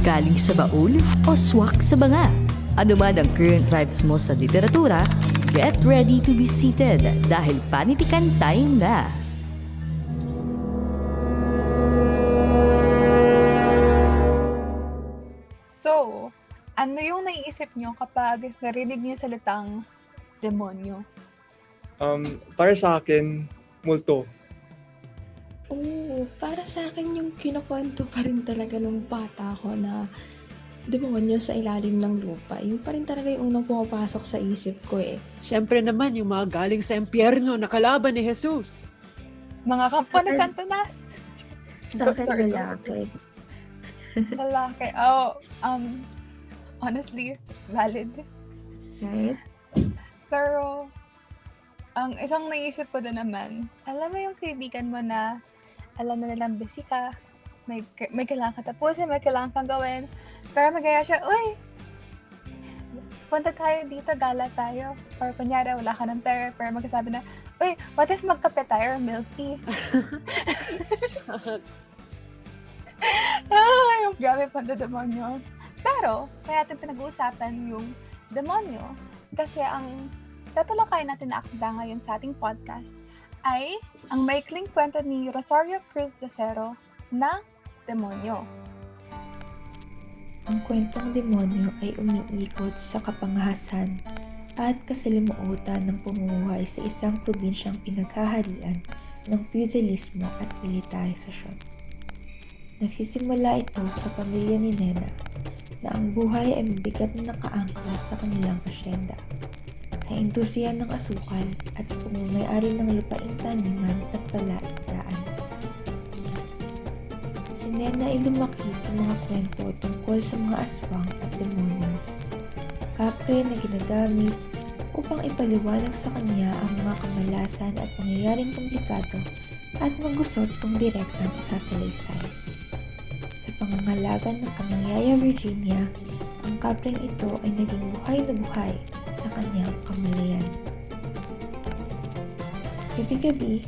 Galing sa baul o swak sa banga? Ano man ang current vibes mo sa literatura, get ready to be seated dahil panitikan time na. So, ano yung naiisip nyo kapag narinig nyo yung salitang demonyo? Para sa akin, multo. Oo, para sa akin yung kinukwento pa rin talaga nung bata ko na demonyo sa ilalim ng lupa. Yung pa rin talaga yung unang pumapasok sa isip ko eh. Siyempre naman yung mga galing sa impyerno na kalaban ni Jesus. Mga kampo ni Santanas. Sa akin, Sorry. lalaki. Lalaki. Oh, honestly, valid. Right? Pero, ang isang naisip ko din naman, alam mo yung kaibigan mo na alam na nilang busy ka, may kailangan ka tapusin, may kailangan kang gawin, pero magaya siya, uy, punta tayo dito, gala tayo. Or kunyari, wala ka ng pera, pero magsasabi na, uy, what if magkape tayo or milk tea? Yung grabe pandademonyo. Pero, kaya natin pinag-uusapan yung demonyo kasi ang tatalakayin natin na akda ngayon sa ating podcast ay ang maikling kwento ni Rosario Cruz Lucero na demonyo. Ang kwentong demonyo ay umiikot sa kapangahasan at kasalimuotan ng pamumuhay sa isang probinsyang pinaghaharian ng feudalismo at militarisasyon. Nagsisimula ito sa pamilya ni Nena na ang buhay ay mabigat na nakaangkla sa kanilang asyenda, sa industriya ng asukal at sa pamumay-ari ng lupaing taniman at palaisdaan. Si Nena ay lumaki sa mga kwento tungkol sa mga aswang at demonyo, kapre na ginagamit upang ipaliwanag sa kanya ang mga kamalasan at pangyayaring komplikado at magusot kung direktang isasalaysay. Sa pangangalaga ng kanyang yaya Virginia, ang kapreng ito ay naging buhay na buhay sa kanyang kamalayan. Gabi-gabi,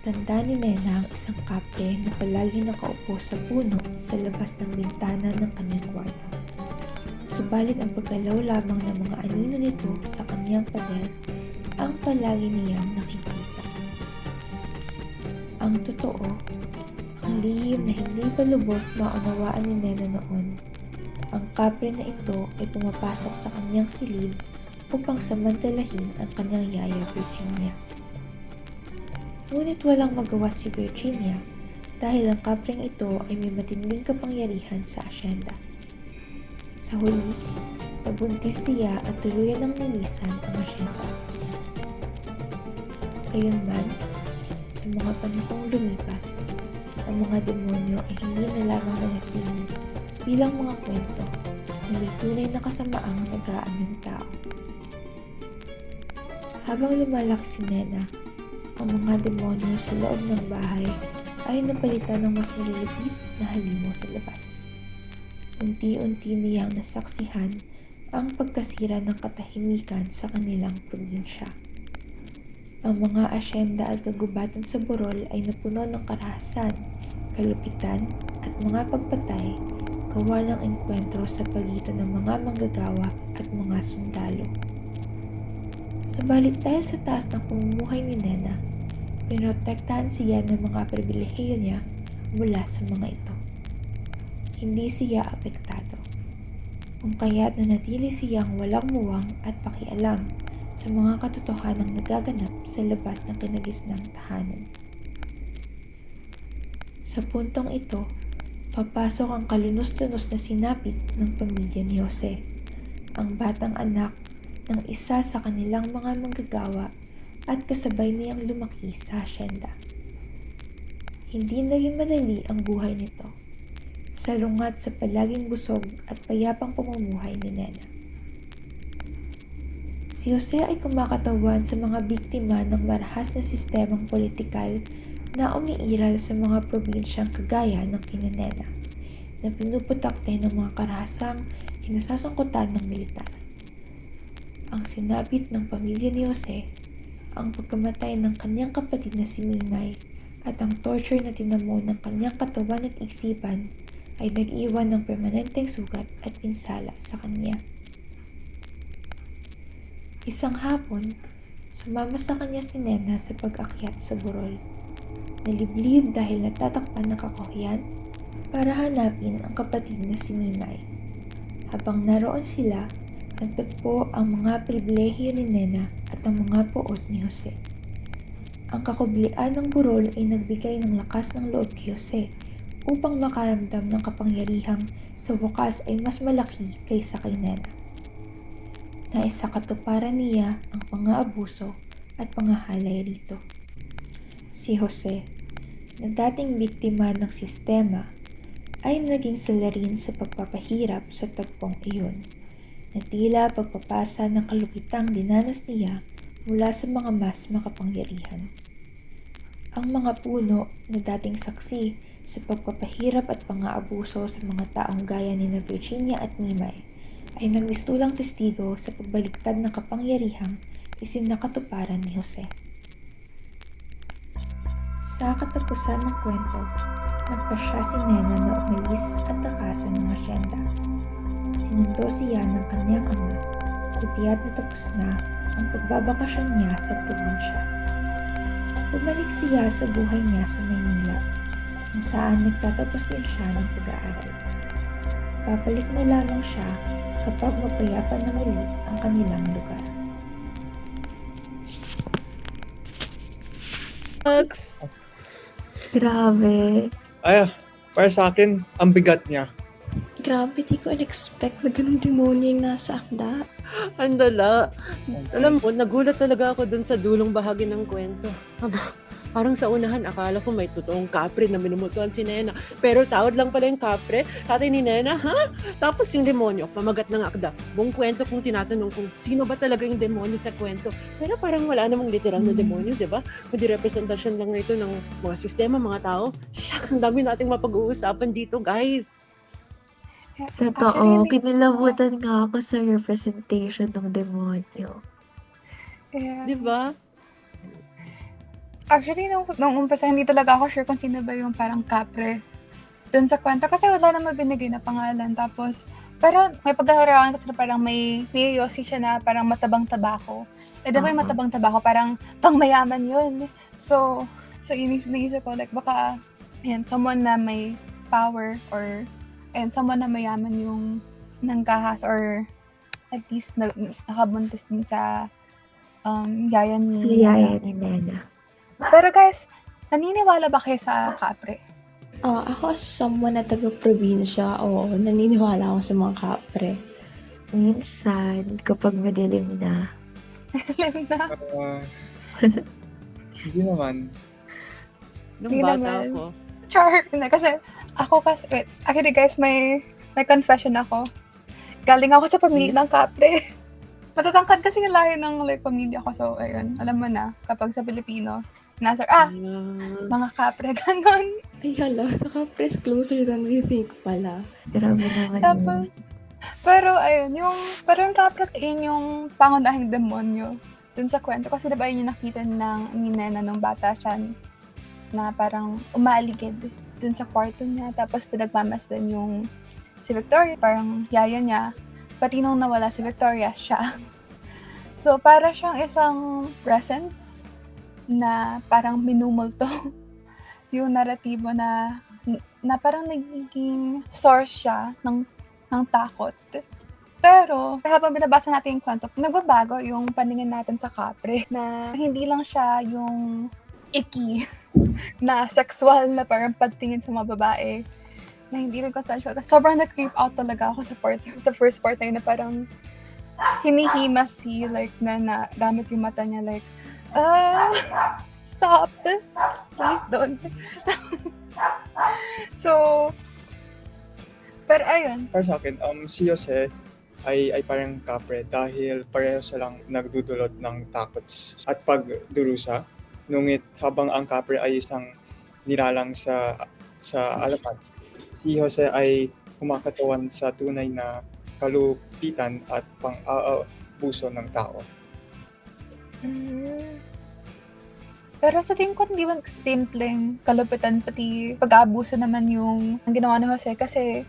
tanda ni Nena ang isang kapre na palaging nakaupo sa puno sa labas ng bintana ng kanyang kwarto. Subalit ang paggalaw lamang ng mga anino nito sa kanyang pader ang palagi niyang nakikita. Ang totoo, ang lihim na hindi pa lubos maunawaan ni Nena noon. Ang kapre na ito ay pumapasok sa kanyang silid upang samantalahin ang kanyang yaya Virginia. Ngunit walang magawa si Virginia dahil ang kapreng ito ay may matinding kapangyarihan sa asyenda. Sa huli, nabuntis siya at tuluyan ng nilisan ang asyenda. Gayunman, sa mga panahong lumipas, ang mga demonyo ay hindi na lamang nanatili bilang mga kwento na may tunay na kasamaang nag-aanyong tao. Habang lumalaki si Nena, ang mga demonyo sa loob ng bahay ay napalitan ng mas malulupit na halimo sa labas. Unti-unti niyang nasaksihan ang pagkasira ng katahimikan sa kanilang probinsya. Ang mga asyenda at kagubatan sa burol ay napuno ng karahasan, kalupitan at mga pagpatay gawa ng engkwentro sa pagitan ng mga manggagawa at mga sundalo. Subalit dahil sa taas ng pamumuhay ni Nena, pinotektahan siya ng mga pribilehiyo niya mula sa mga ito. Hindi siya apektado, kung kaya't nanatili siyang walang muwang at pakialam sa mga katotohanang nagaganap sa labas ng kinagisnang tahanan. Sa puntong ito, papasok ang kalunos-lunos na sinapit ng pamilya ni Jose, ang batang anak ng isa sa kanilang mga manggagawa at kasabay niyang lumaki sa asyenda. Hindi naging madali ang buhay nito, salungat sa palaging busog at payapang pamumuhay ni Nena. Si Jose ay kumakatawan sa mga biktima ng marahas na sistemang politikal na umiiral sa mga probinsyang kagaya ng kina Nena, na pinuputakte ng mga karahasang kinasasangkutan ng militar. Ang sinapit ng pamilya ni Jose, ang pagkamatay ng kanyang kapatid na si Mimay, at ang torture na tinamo ng kanyang katawan at isipan ay nag-iwan ng permanenteng sugat at pinsala sa kanya. Isang hapon, sumama sa kanya si Nena sa pag-akyat sa burol. Naliblib dahil natatakpan ng kakohyan para hanapin ang kapatid na si Mimay. Habang naroon sila, nagtagpo ang mga pribilehiyo ni Nena at ang mga poot ni Jose. Ang kakublian ng burol ay nagbigay ng lakas ng loob kay Jose upang makaramdam ng kapangyarihang sa wakas ay mas malaki kaysa kay Nena. Naisa katuparan niya ang pang-aabuso at pangahalay rito. Si Jose, na dating biktima ng sistema, ay naging salarin sa pagpapahirap sa tagpong iyon, na tila pagpapasa ng kalupitang dinanas niya mula sa mga mas makapangyarihan. Ang mga puno na dating saksi sa pagpapahirap at pang-aabuso sa mga taong gaya ni na Virginia at Mimay ay nagmistulang testigo sa pagbaliktad ng kapangyarihang isinakatuparan ni Jose. Sa katapusan ng kwento, nagpasya si Nena na umalis at takasan ng asyenda. Sinundo siya ng kanyang ama, kutiyak na tapos na ang pagbabakasyon niya sa probinsya. Bumalik siya sa buhay niya sa Maynila, kung saan nagtatapos din siya ng pag-aaral. Babalik na lamang siya kapag mapayapa na muli ang kanilang lugar. Grabe. Ay, para sa akin, ang bigat niya. Grabe, di ko in-expect na ganun demonyo yung nasa akda. Ang dala. Alam mo, nagulat talaga ako dun sa dulong bahagi ng kwento. Parang sa unahan, akala ko may totoong kapre na minumutuan si Nena. Pero tawad lang pala yung kapre, tatay ni Nena, ha? Tapos yung demonyo, pamagat ng akda. Buong kwento kung tinatanong kung sino ba talaga yung demonyo sa kwento. Pero parang wala namang literal na demonyo, di ba? Kundi representasyon lang ito ng mga sistema, mga tao. Shucks, ang dami nating mapag-uusapan dito, guys. Totoo. Kinilabutan nga ako sa representation ng demonyo. Yeah. Di ba? Actually, nung umpisa, hindi talaga ako sure kung sino ba yung parang kapre dun sa kwento. Kasi wala naman binigay na pangalan. Tapos, pero may pagkakarawan kasi na parang may yosi siya na parang matabang tabako. Eh, diba yung matabang tabako, parang pangmayaman yun. So naisip ko, like, baka, yan, someone na may power or, and someone na mayaman yung nangkahas or at least nakabuntis din sa yaya ni Yaya ni Nena. Pero guys, naniniwala ba kayo sa kapre? Ako as someone na taga-probinsya, oo, naniniwala ako sa mga kapre. Minsan, kapag madilim na, Alam na. Hindi naman. Nung Hindi bata naman. ako, Char! Kasi, wait, actually guys, may confession ako. Galing ako sa pamilya ng kapre. Matatangkad kasi yung lahi ng like, pamilya ko. So, ayun, alam mo na, kapag sa Pilipino, nasa, mga kapre, ganon. Ay, hala, sa kapres closer than we think pala. grabe naman Tapos, yun. pero ayun, yung kapre, yun yung pangunahing demonyo dun sa kwento. Kasi diba yun yung nakita ni Nena nung bata siya na parang umaaligid dun sa kwarto niya. Tapos pinagmamasdan yung si Victoria, parang yaya niya. Pati nung nawala si Victoria, siya. So, para siyang isang presence na parang minumulto yung naratibo na parang nagiging source siya ng takot. Pero, habang binabasa natin yung kwento, nagbabago yung paningin natin sa kapre na hindi lang siya yung icky na sexual na parang pagtingin sa mga babae na hindi rin consensual. Kasi sobrang na-creep out talaga ako sa first part na yun na parang hinihimas si like na gamit yung mata niya like, stop! Please don't. So, pero ayun. Para sa akin, si Jose ay parang kapre dahil pareho silang nagdudulot ng takot at pagdurusa. Ngunit habang ang kapre ay isang nilalang sa alamat, si Jose ay kumakatawan sa tunay na kalupitan at pang-aabuso ng tao. Pero sa tingin ko, hindi man simpleng kalupitan, pati pag-aabuso naman yung ang ginawa ni Jose. Kasi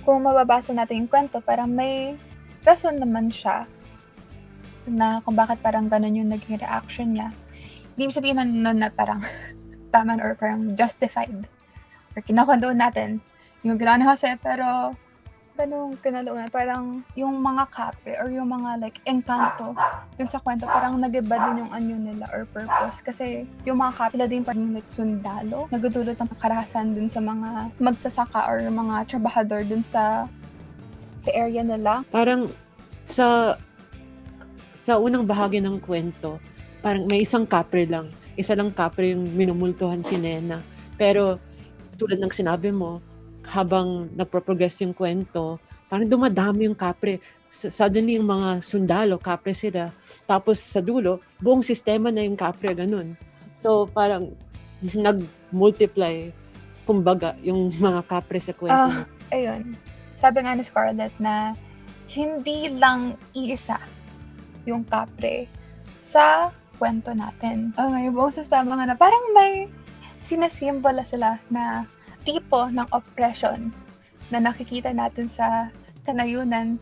kung mababasa natin yung kwento, parang may rason naman siya na kung bakit parang ganun yung naging reaction niya. Hindi ibig sabihin na parang tama or parang justified or kinakondoon natin yung ginawa ni Jose. Pero ganun kinalaunan, parang yung mga kape or yung mga like engkanto dun sa kwento, parang nag-iba din yung anyo nila or purpose. Kasi yung mga kape, sila din parang like sundalo, nagdudulot ng karahasan dun sa mga magsasaka or mga trabahador dun sa area nila. Parang sa unang bahagi ng kwento, parang may isang kapre lang. Isa lang kapre yung minumultuhan si Nena. Pero tulad ng sinabi mo, habang nagpo-progress yung kwento, parang dumadami yung kapre. Suddenly yung mga sundalo, kapre sila. Tapos sa dulo, buong sistema na yung kapre, ganun. So parang nag-multiply, kumbaga, yung mga kapre sa kwento. Ayun. Sabi nga ni Scarlett na hindi lang iisa yung kapre sa kwento natin. Okay, buong sistema nga na parang may sinasimbola sila na tipo ng oppression na nakikita natin sa kanayunan.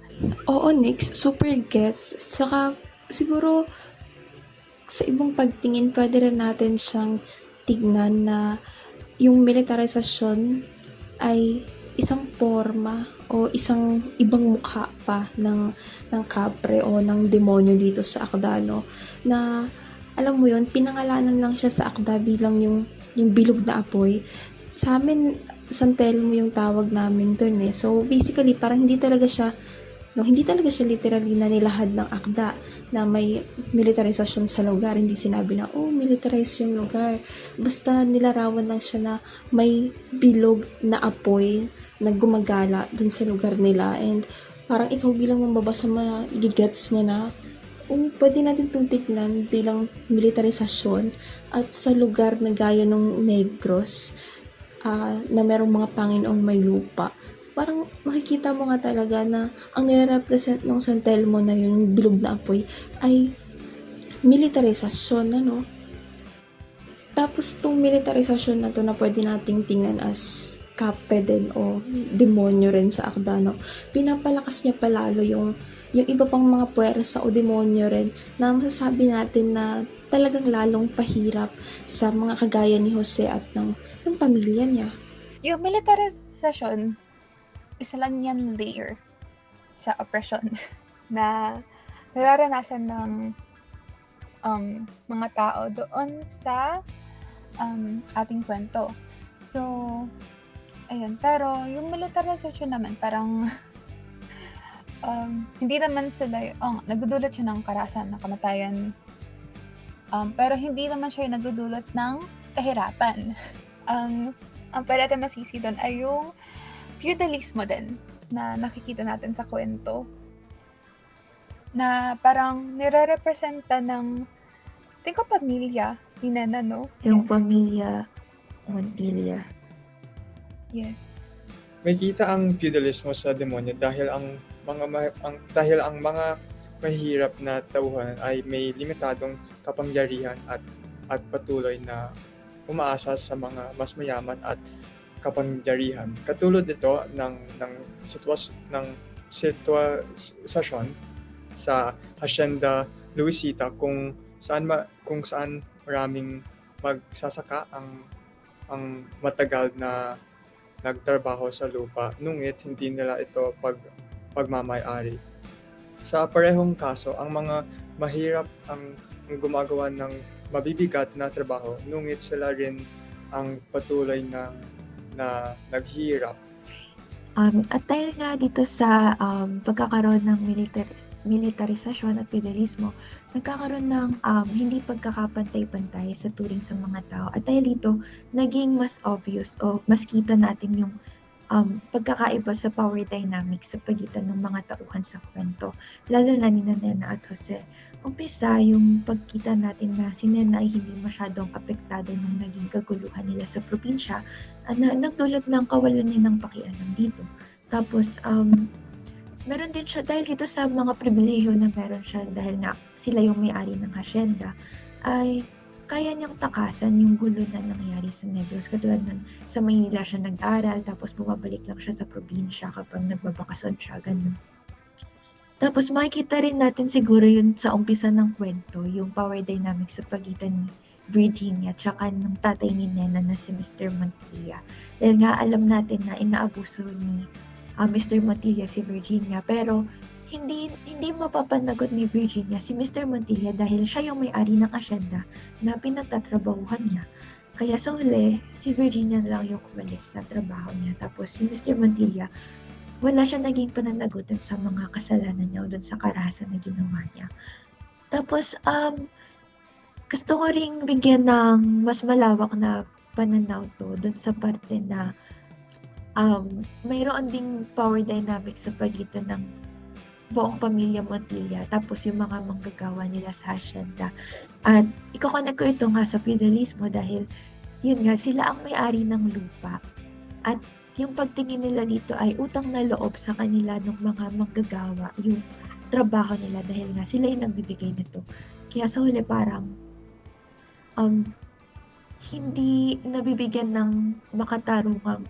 Oo, Nix, super gets. Saka, siguro, sa ibang pagtingin, pwede rin natin siyang tignan na yung militarisasyon ay isang forma o isang ibang mukha pa ng kapre o ng demonyo dito sa akda, no? Na, alam mo yun, pinangalanan lang siya sa akda bilang yung bilog na apoy. Sa amin, San Telmo yung tawag namin dun eh. So, basically, parang hindi talaga siya literally na nilahad ng akda na may militarisasyon sa lugar. Hindi sinabi na, militarize yung lugar. Basta nilarawan lang siya na may bilog na apoy na gumagala dun sa lugar nila. And parang ikaw bilang mambabasa, gigets mo na, pwede natin itong tignan bilang militarisasyon at sa lugar na gaya ng Negros, na merong mga Panginoong may lupa. Parang makikita mo nga talaga na ang nire-represent ng San Telmo na yung bilog na apoy ay militarisasyon, ano? Tapos itong militarisasyon na to na pwede nating tingnan as kapre din o demonyo rin sa akda, no? Pinapalakas niya palalo yung iba pang mga puwersa o demonyo rin na masasabi natin na talagang lalong pahirap sa mga kagaya ni Jose at ng pamilya niya. Yung militarisasyon, isa lang yan layer sa oppression na nararanasan ng mga tao doon sa ating kwento. So, ayun. Pero yung militarisasyon naman, parang hindi naman sila, nagdudulot siya ng karahasan, ng kamatayan. Pero hindi naman siya yung nagdudulot ng kahirapan. Ang pwede natin masisi doon ay yung feudalismo din na nakikita natin sa kwento. Na parang nire-representa ng pamilya ni Nena, no? Yung pamilya Montilla. Yes. May kita ang feudalismo sa demonyo dahil ang mga mahirap na tauhan ay may limitadong kapangyarihan at patuloy na umaasa sa mga mas mayaman at kapangyarihan. Katulad ito ng sitwasyon sa Hacienda Luisita kung saan maraming magsasaka ang matagal na nagtrabaho sa lupa, ngunit hindi nila ito pagmamay-ari. Sa parehong kaso, ang mga mahirap ang gumagawa ng mabibigat na trabaho, ngunit sila rin ang patuloy na naghihirap. At dahil nga dito sa pagkakaroon ng militarisasyon at feudalismo, nagkakaroon ng hindi pagkakapantay-pantay sa turing sa mga tao. At dahil dito, naging mas obvious o mas kita natin yung pagkakaiba sa power dynamics sa pagitan ng mga tauhan sa kwento, lalo na ni Nena at Jose. Umpisa, yung pagkita natin na si Nena ay hindi masyadong apektado ng naging kaguluhan nila sa probinsya, na nagdulot ng kawalan niya ng pakialam dito. Tapos, meron din siya, dahil dito sa mga pribilehiyo na meron siya, dahil nga sila yung may-ari ng hacienda, ay kaya niyang takasan yung gulo na nangyari sa Negros. Katulad nun, sa Maynila siya nag-aral, tapos bumabalik lang siya sa probinsya kapag nagbabakasyon siya, ganun. Tapos makikita rin natin siguro yun sa umpisa ng kwento, yung power dynamics sa pagitan ni Virginia tsaka ng tatay ni Nena na si Mr. Montilla. Dahil nga alam natin na inaabuso ni Mr. Montilla si Virginia, pero hindi mapapanagot ni Virginia si Mr. Montilla dahil siya yung may-ari ng asyenda na pinagtatrabahuhan niya. Kaya sa huli, si Virginia na lang yung umalis sa trabaho niya. Tapos si Mr. Montilla, wala siya naging pananagutan sa mga kasalanan niya o dun sa karahasan na ginawa niya. Tapos, gusto ko ring bigyan ng mas malawak na pananaw to dun sa parte na mayroon ding power dynamics sa pagitan ng buong pamilya Montilla, tapos yung mga manggagawa nila sa hacienda. At iko-connect ko ito nga sa feudalismo dahil yun nga, sila ang may-ari ng lupa. At yung pagtingin nila dito ay utang na loob sa kanila ng mga manggagawa, yung trabaho nila dahil nga sila yung nagbibigay nito. Kaya sa huli parang hindi nabibigyan ng makatarungang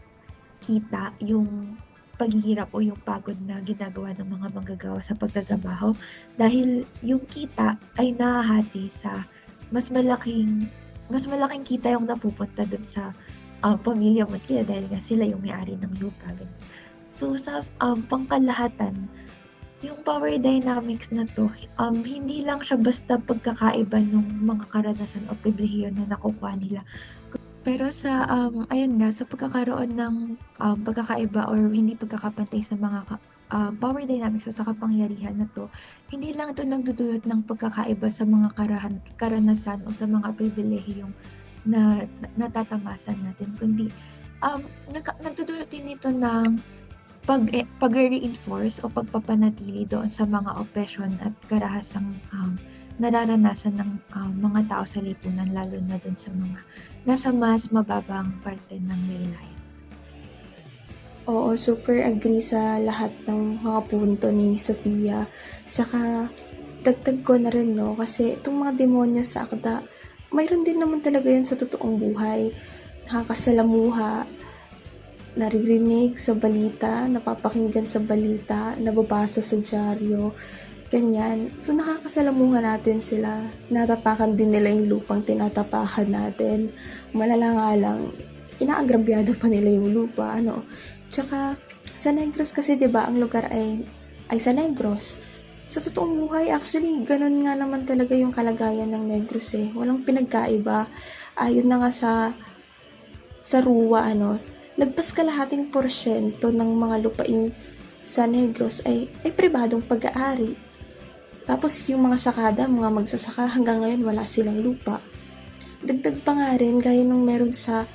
kita yung paghihirap o yung pagod na ginagawa ng mga manggagawa sa pagtatrabaho dahil yung kita ay nahahati sa mas malaking kita yung napupunta dun sa pamilya Montilla dahil nga sila yung may-ari ng lupa. So sa pangkalahatan, yung power dynamics na to, hindi lang siya basta pagkakaiba ng mga karanasan o pribilehiyo na nakukuha nila. Pero sa ayun nga, sa pagkakaroon ng pagkakaiba or hindi pagkakapantay sa mga power dynamics o sa kapangyarihan na to, hindi lang ito nagdudulot ng pagkakaiba sa mga karanasan o sa mga pribilehiyong na natatamasan natin, kundi nagdudulot din ito ng pag-reinforce o pagpapanatili doon sa mga oppression at karahasang nararanasan ng mga tao sa lipunan, lalo na doon sa mga nasa mas mababang parte ng laylayan. Oo, super agree sa lahat ng mga punto ni Sofia. Saka, dagdag ko na rin, no? Kasi itong mga demonyo sa akda, mayroon din naman talaga yan sa totoong buhay. Nakakasalamuha, naririnig sa balita, napapakinggan sa balita, nababasa sa dyaryo, ganyan. So, nakakasalamuha natin sila. Natapakan din nila yung lupang tinatapakan natin. Malala nga lang, inaagrabyado pa nila yung lupa, ano. Tsaka, sa Negros kasi, diba, ang lugar ay sa Negros. Sa totoong buhay, actually, ganun nga naman talaga yung kalagayan ng Negros eh. Walang pinagkaiba. Ayun na nga sa ruwa, ano, lagpas kalahating porsyento ng mga lupain sa Negros ay pribadong pag-aari. Tapos yung mga sakada, mga magsasaka, hanggang ngayon wala silang lupa. Dagdag pa nga rin, gaya nung meron sa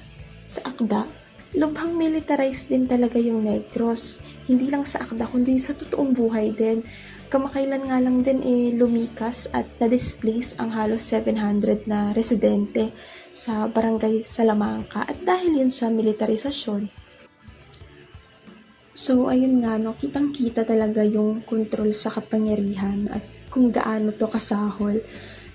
akda, lubhang militarized din talaga yung Negros. Hindi lang sa akda, kundi sa totoong buhay din. Kamakailan nga lang din lumikas at na-displace ang halos 700 na residente sa barangay Salamanca at dahil yun sa militarisasyon. So ayun nga, no, kitang-kita talaga yung control sa kapangyarihan at kung gaano to kasahol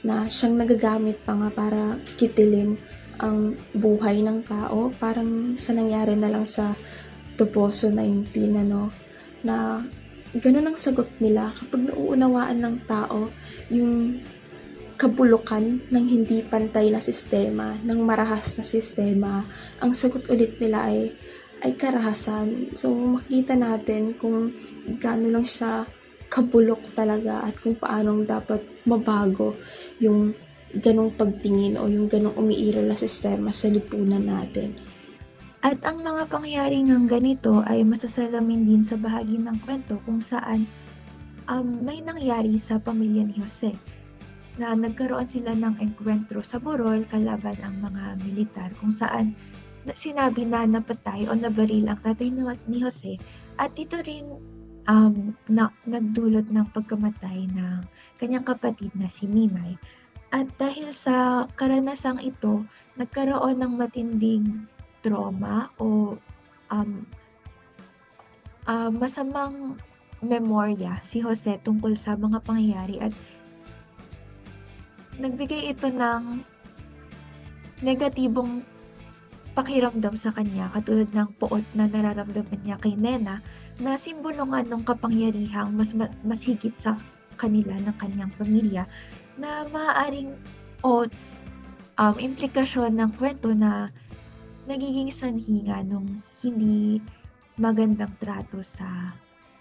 na siyang nagagamit pa nga para kitilin ang buhay ng tao. Parang sa nangyari na lang sa Tuposo 19, ano, na ganun ang sagot nila kapag nauunawaan ng tao yung kabulukan ng hindi pantay na sistema, ng marahas na sistema. Ang sagot ulit nila ay karahasan. So, makita natin kung gaano lang siya kabulok talaga at kung paano dapat mabago yung ganong pagtingin o yung ganong umiiral na sistema sa lipunan natin. At ang mga pangyayaring ng ganito ay masasalamin din sa bahagi ng kwento kung saan may nangyari sa pamilya ni Jose na nagkaroon sila ng engkwentro sa burol kalaban ang mga militar kung saan sinabi na napatay o nabaril ang tatay ni Jose at ito rin nagdulot ng pagkamatay ng kanyang kapatid na si Mimay. At dahil sa karanasang ito, nagkaroon ng matinding trauma o masamang memorya si Jose tungkol sa mga pangyayari at nagbigay ito ng negatibong pakiramdam sa kanya katulad ng poot na nararamdaman niya kay Nena na simbolo nga nung kapangyarihang mas higit sa kanila ng kanyang pamilya na maaaring o implikasyon ng kwento na nagiging sanhi nga nung hindi magandang trato sa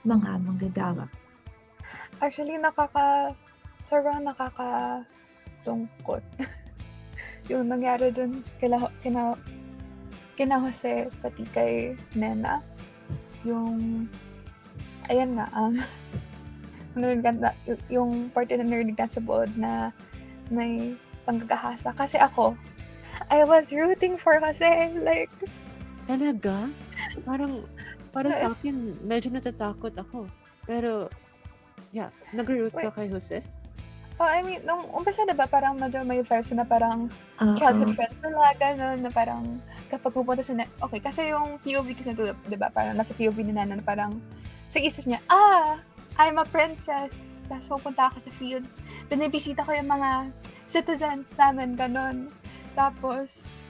mga manggagawa. Actually, sobrang nakakalungkot yung nangyari dun kina Jose pati kay Nena. Yung, ayan nga, yung parte na narinig natin sa board na may panggagahasa. Kasi ako, I was rooting for Jose. Like, Talaga? Parang sa akin, medyo natatakot ako. Pero, yeah, nag-root ka kay Jose? I mean, nung umpisa diba, parang medyo may vibes na parang childhood Oo. friends sila, gano'n, na parang kapag pupunta sa okay, kasi yung POV kasi ito, diba, parang nasa POV ni Nana na parang sa isip niya, I'm a princess. Tapos pupunta ako sa fields. Binibisita ko yung mga citizens namin, gano'n. Tapos,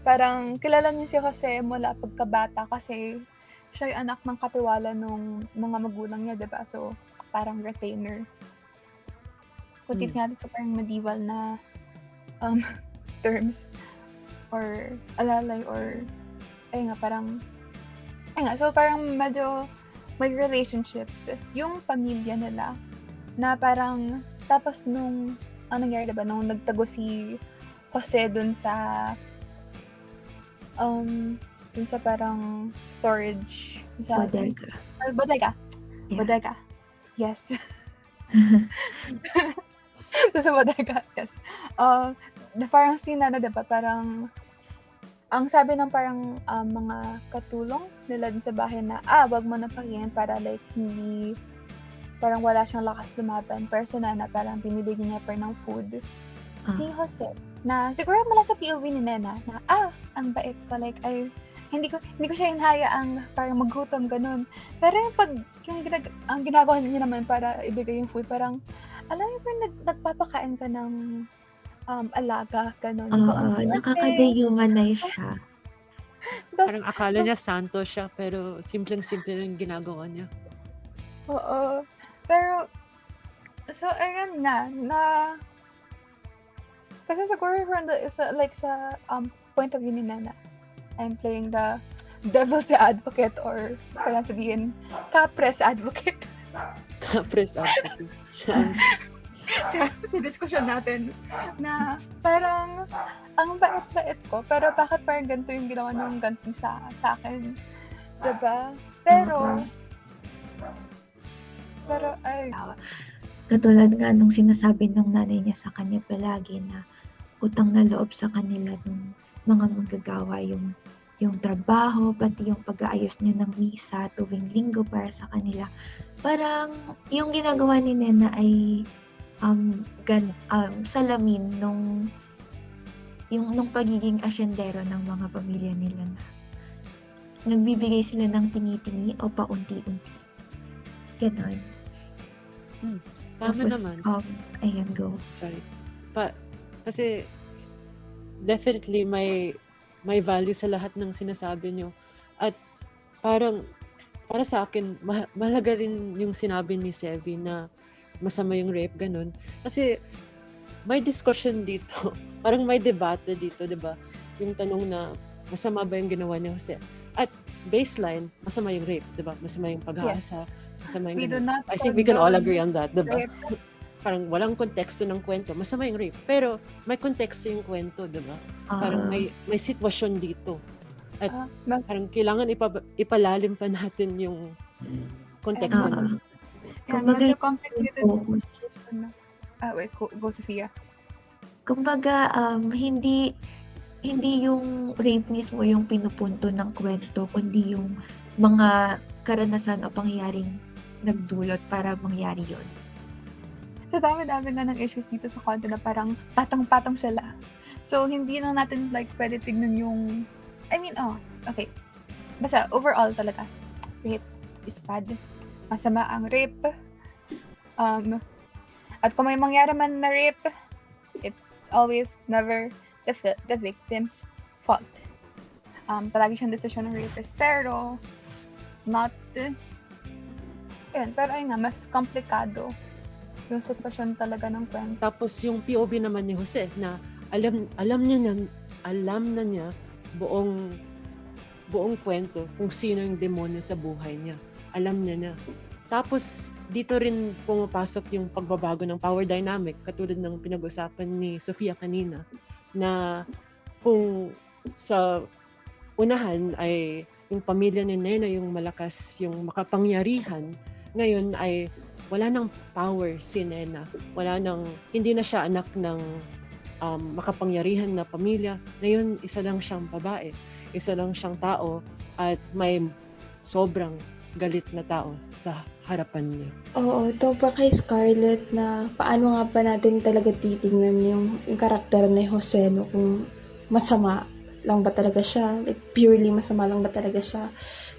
parang kilala niya si Jose mula pagkabata kasi siya yung anak ng katiwala nung mga magulang niya, diba? So, parang retainer. Kung titignan natin sa parang medieval na terms or alalay or ayun nga, parang so parang medyo may relationship yung pamilya nila na parang tapos nung nangyari diba nung nagtago si Jose dun sa parang storage sa Bodega. Yeah. bodega, yes. Dun sa bodega, yes. Na parang sina na diba parang ang sabi ng parang mga katulong nila dun sa bahay na wag mo na pakinggan para like hindi parang wala siyang lakas lumaban. Pero si Nana parang binibigyan niya pa ng food. Si Jose na siguro mula sa POV ni Nena na ang bait ko, like hindi ko siya hinahayaang parang maggutom ganun. Pero ang ginagawa niya naman para ibigay yung food, parang alam mo parang nagpapakain ka ng alaga ganun. Nakaka-dehumanize siya. Parang akala niya santo siya, pero simpleng-simple lang yung ginagawa niya. Oo. Pero, so, ayun nga, kasi siguro from sa point of view ni Nana, I'm playing the devil's advocate or kailangan sabihin, Capre's advocate. Capre's advocate. sa diskusyon natin na parang ang bait-bait ko, pero bakit parang ganito yung ginawa nung ganito sa akin? Diba? Pero Katulad nga nung sinasabi ng nanay niya sa kanya palagi na utang na loob sa kanila ng mga manggagawa yung trabaho, pati yung pag-aayos niya ng misa tuwing linggo para sa kanila. Parang yung ginagawa ni Nena ay salamin nung pagiging asyendero ng mga pamilya nila na nagbibigay sila ng tingi-tingi o paunti-unti. Ganon. Tama Tapos, naman. Ayan, go. Sorry. Kasi definitely may value sa lahat ng sinasabi nyo. At parang para sa akin, mahalaga rin yung sinabi ni Sevi na masama yung rape, ganun. Kasi may discussion dito. Parang may debate dito, di ba? Yung tanong na masama ba yung ginawa ni Jose? At baseline, masama yung rape, di ba? Masama yung pag-aasa. Masama yung We do ganun. not I think we can all condone agree on that, di ba? rape. Parang walang konteksto ng kwento. Masama yung rape. Pero may konteksto yung kwento, di ba? Parang may sitwasyon dito. At parang kailangan ipalalim pa natin yung konteksto nito. Kumbaga, medyo complicated. focus. Wait, go Sophia. Kumbaga, hindi yung rape mismo yung pinupunto ng kwento, kundi yung mga karanasan o pangyayaring nagdulot para mangyari yun. Sa dami-dami nga ng issues dito sa kwento na parang patang-patang sila. So, hindi na natin like pwede tignan yung, okay. Basta, overall talaga, rape is bad. Masama ang rape. At kung may mangyari man na rape, it's always never the victim's fault. Palagi siyang desisyon ng rapist, pero not, pero ayun nga, mas komplikado yung sitwasyon talaga ng kwento. Tapos yung POV naman ni Jose na alam na niya buong kwento kung sino yung demonyo sa buhay niya. Alam niya na. Tapos dito rin pumapasok yung pagbabago ng power dynamic katulad ng pinag-usapan ni Sofia kanina na kung sa unahan ay yung pamilya ni Nena yung malakas, yung makapangyarihan, ngayon ay wala nang power si Nena. Hindi na siya anak ng makapangyarihan na pamilya. Ngayon, isa lang siyang babae. Isa lang siyang tao at may sobrang galit na tao sa harapan niya. Oo, ito pa kay Scarlett na paano nga ba natin talaga titingnan yung karakter ni Jose, no? Kung masama lang ba talaga siya, like purely masama lang ba talaga siya.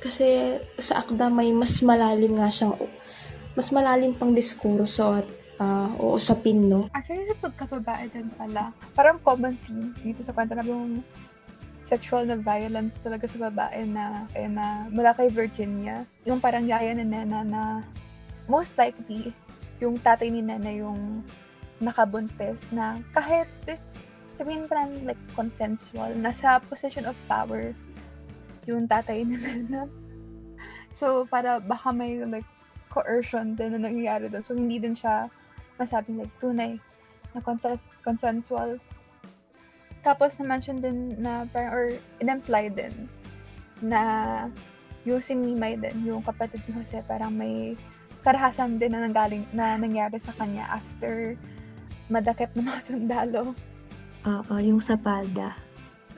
Kasi sa akda may mas malalim pang diskurso at uusapin, no? Actually, sa pagkababae din pala, parang common theme dito sa kwento na yung sexual na violence talaga sa babae na mula kay Virginia. Yung parang yaya ni Nena na most likely yung tatay ni Nena yung nakabuntis na kahit sabihin pa namin like consensual, nasa position of power yung tatay ni Nena. So, para baka may like coercion din na nangyayari doon. So, hindi din siya masabing like tunay na consensual. Tapos na-mention din na parang, or in-imply din na yung si Mimay din, yung kapatid ni Jose, parang may karahasan din na nangyari sa kanya after madakip ng mga sundalo. Oo, yung sa palda.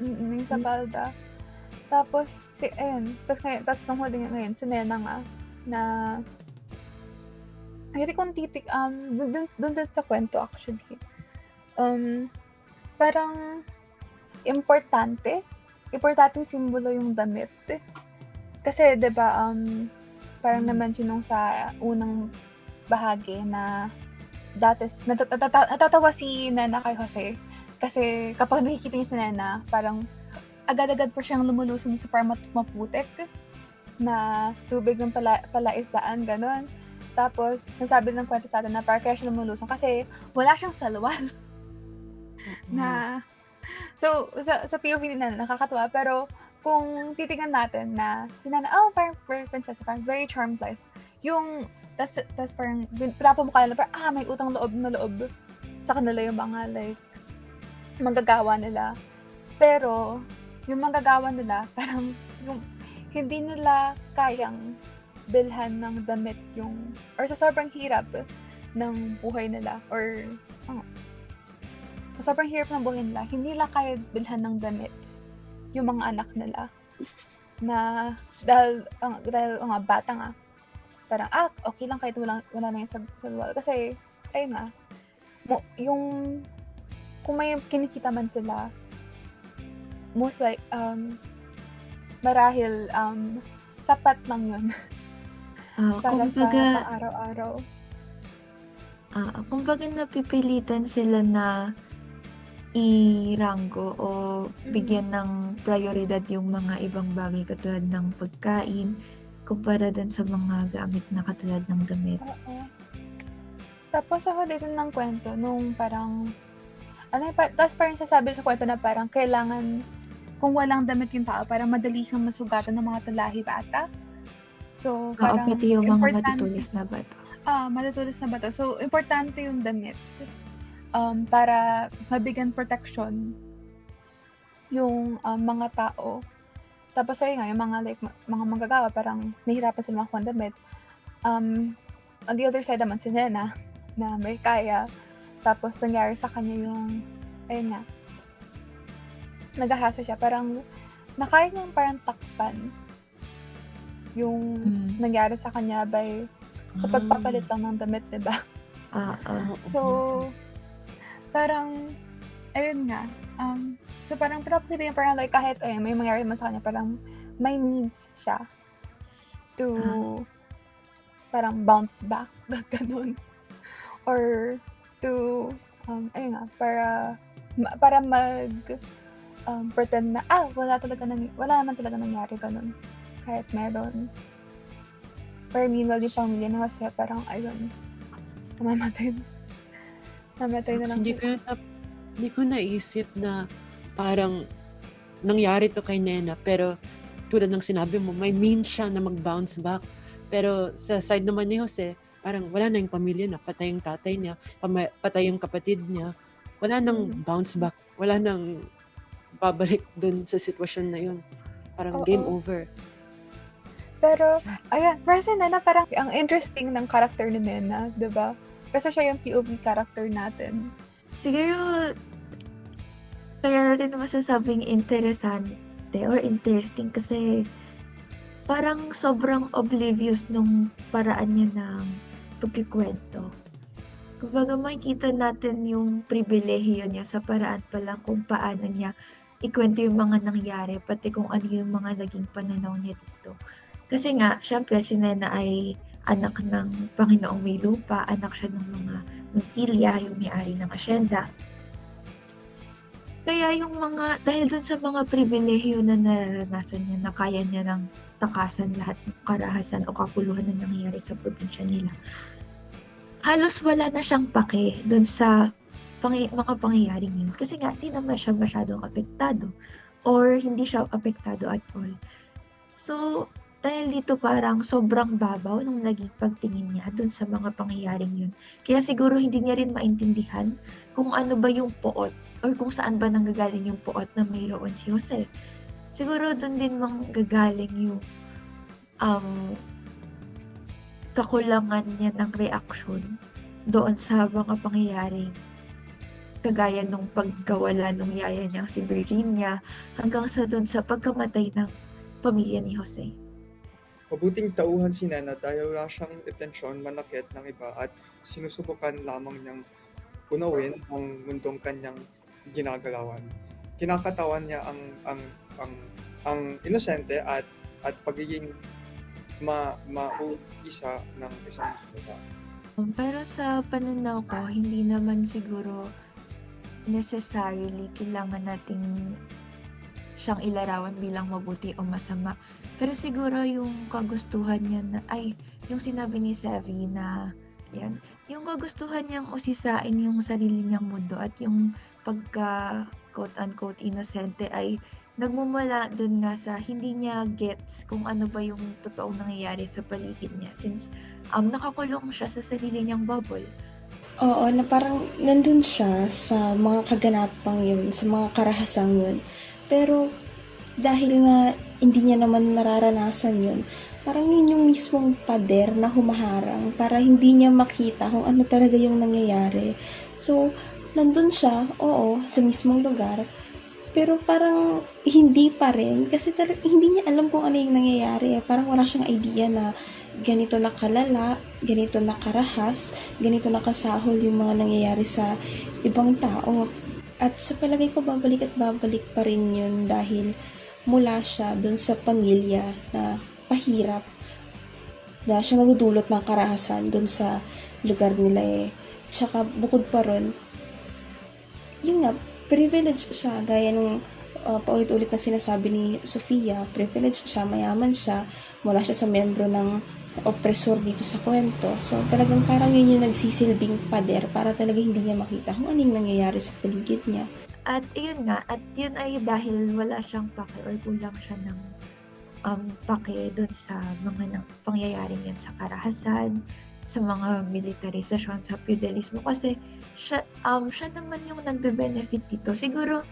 Yung sa palda. Tapos, tapos nung huli ngayon, si Nena nga, na hindi kong doon din sa kwento actually. Parang importanteng simbolo yung damit. Kasi 'di ba parang na-mention nung sa unang bahagi na dati natatawa si Nena kay Jose kasi kapag nakikita niya si Nena, parang agad-agad pa siyang lumulusong sa parang maputik na tubig ng palaisdaan, ganon. Tapos, nasabi ng kwento sa atin na parang kaya siya lumulusong kasi wala siyang salwal. na so sa POV din na nakakatawa, pero kung titingnan natin na si Nana, parang very princess, parang very charmed life, yung tas parang pinapamukha nila parang may utang loob sa kanila yung mga like manggagawa nila, pero yung manggagawa nila parang yung hindi nila kayang bilhan ng damit yung or sa sobrang hirap ng buhay nila or sa sobrang hirap ng buhay nila, hindi nila kaya bilhan ng damit yung mga anak nila. Na, dahil bata nga, parang, okay lang kahit wala na yung salwal. Kasi, ayun nga, yung, kung may kinikita man sila, most like, marahil, sapat lang yun. Para sa pang-araw-araw. Kumbaga napipilitan sila na iranggo o bigyan ng prioridad yung mga ibang bagay katulad ng pagkain kumpara dun sa mga gamit na katulad ng damit. Oo. Tapos ako dito ng kwento nung parang tapos parang sasabi sa kwento na parang kailangan kung walang damit yung tao parang madali kang masugatan ng mga talahi bata. So parang Pati yung mga matutulis na bato. Matutulis na bato. So importante yung damit. Para mabigyan protection yung mga tao. Tapos ayun nga, yung mga like mga manggagawa parang nahihirapan sila makakuha ng damit. On the other side naman si Nena na may kaya. Tapos nangyari sa kanya yung ayun nga, nagahasa siya. Parang nakaya niyang parang takpan yung nangyari sa kanya sa pagpapalit lang ng damit, diba? So, parang, ayun nga, so parang pinapakita niya parang like kahit may mangyari man sa kanya, parang may needs siya to parang bounce back, ganun. Or to, ayun nga, para para pretend na, wala naman talaga nangyari ganun. Kahit meron. Pero meanwhile, yung pamilya na kasi parang, ayun, namamatay na. Namatay na lang Hindi sila. hindi ko naisip na parang nangyari to kay Nena, pero tulad ng sinabi mo, may means siya na mag-bounce back. Pero sa side naman ni Jose, parang wala na yung pamilya na, patay yung tatay niya, patay yung kapatid niya, wala nang bounce back, wala nang babalik dun sa sitwasyon na yun. Parang game Oo. over. Pero, ayan, para si Nena, parang ang interesting ng character ni Nena, di ba? Kasi siya yung POV character natin. Siguro, kaya natin masasabing interesante or interesting kasi parang sobrang oblivious nung paraan niya ng pagkikwento. Kumbaga makikita natin yung pribilehiyo niya sa paraan pa lang kung paano niya ikwento yung mga nangyari, pati kung ano yung mga naging pananaw niya dito. Kasi nga, syempre si Nena ay anak ng Panginoong may lupa, anak siya ng mga Montilla, yung may-ari ng asyenda. Kaya yung dahil dun sa mga pribilehiyo na nararanasan niya, na kaya niya ng takasan lahat ng karahasan o kapuluhan na nangyayari sa probinsya nila, halos wala na siyang pake dun sa mga pangyayaring yun. Kasi nga, di naman siya masyadong apektado or hindi siya apektado at all. So, dahil dito parang sobrang babaw nung naging pagtingin niya dun sa mga pangyayaring yun. Kaya siguro hindi niya rin maintindihan kung ano ba yung poot or kung saan ba nanggagaling yung poot na mayroon si Jose. Siguro dun din manggagaling yung kakulangan niya ng reaksyon doon sa mga pangyayaring kagaya nung pagkawala nung yaya niyang si Virginia hanggang sa dun sa pagkamatay ng pamilya ni Jose. Mabuting tauhan si Nena dahil wala siyang intensyon manakit ng iba at sinusubukan lamang niyang unawin ang mundong kanyang ginagalawan. Kinakatawan niya ang inosente at pagiging mauisa ng isang bata. Pero sa pananaw ko, hindi naman siguro necessarily kailangan nating siyang ilarawan bilang mabuti o masama. Pero siguro yung kagustuhan niya yung sinabi ni Sevi na, yan, yung kagustuhan niyang usisain yung sarili niyang mundo at yung pagka quote-unquote inosente ay nagmumula dun nga sa hindi niya gets kung ano ba yung totoong nangyayari sa paligid niya since nakakulong siya sa sarili niyang bubble. Oo, na parang nandun siya sa mga kaganapang yun, sa mga karahasang yun. Pero dahil nga hindi niya naman nararanasan yun, parang yun yung mismong pader na humaharang para hindi niya makita kung ano talaga yung nangyayari. So, nandun siya, oo, sa mismong lugar, pero parang hindi pa rin kasi hindi niya alam kung ano yung nangyayari. Parang wala siyang idea na ganito na kalala, ganito na karahas, ganito na kasahol yung mga nangyayari sa ibang tao. At sa palagay ko, babalik at babalik pa rin yun dahil mula siya dun sa pamilya na pahirap. Na siya nagdudulot ng karahasan dun sa lugar nila eh. Tsaka bukod pa ron, yun nga, privilege siya, gaya nung paulit-ulit na sinasabi ni Sofia, privilege siya, mayaman siya, mula siya sa membro ng oppressor dito sa kwento. So, talagang parang yun yung nagsisilbing pader para talaga hindi niya makita kung anong nangyayari sa paligid niya. At yun nga, at yun ay dahil wala siyang pake or kulang siya ng pake dun sa mga pangyayaring yan sa karahasan, sa mga militarisasyon, sa feudalismo kasi siya naman yung nagbe-benefit dito. Siguro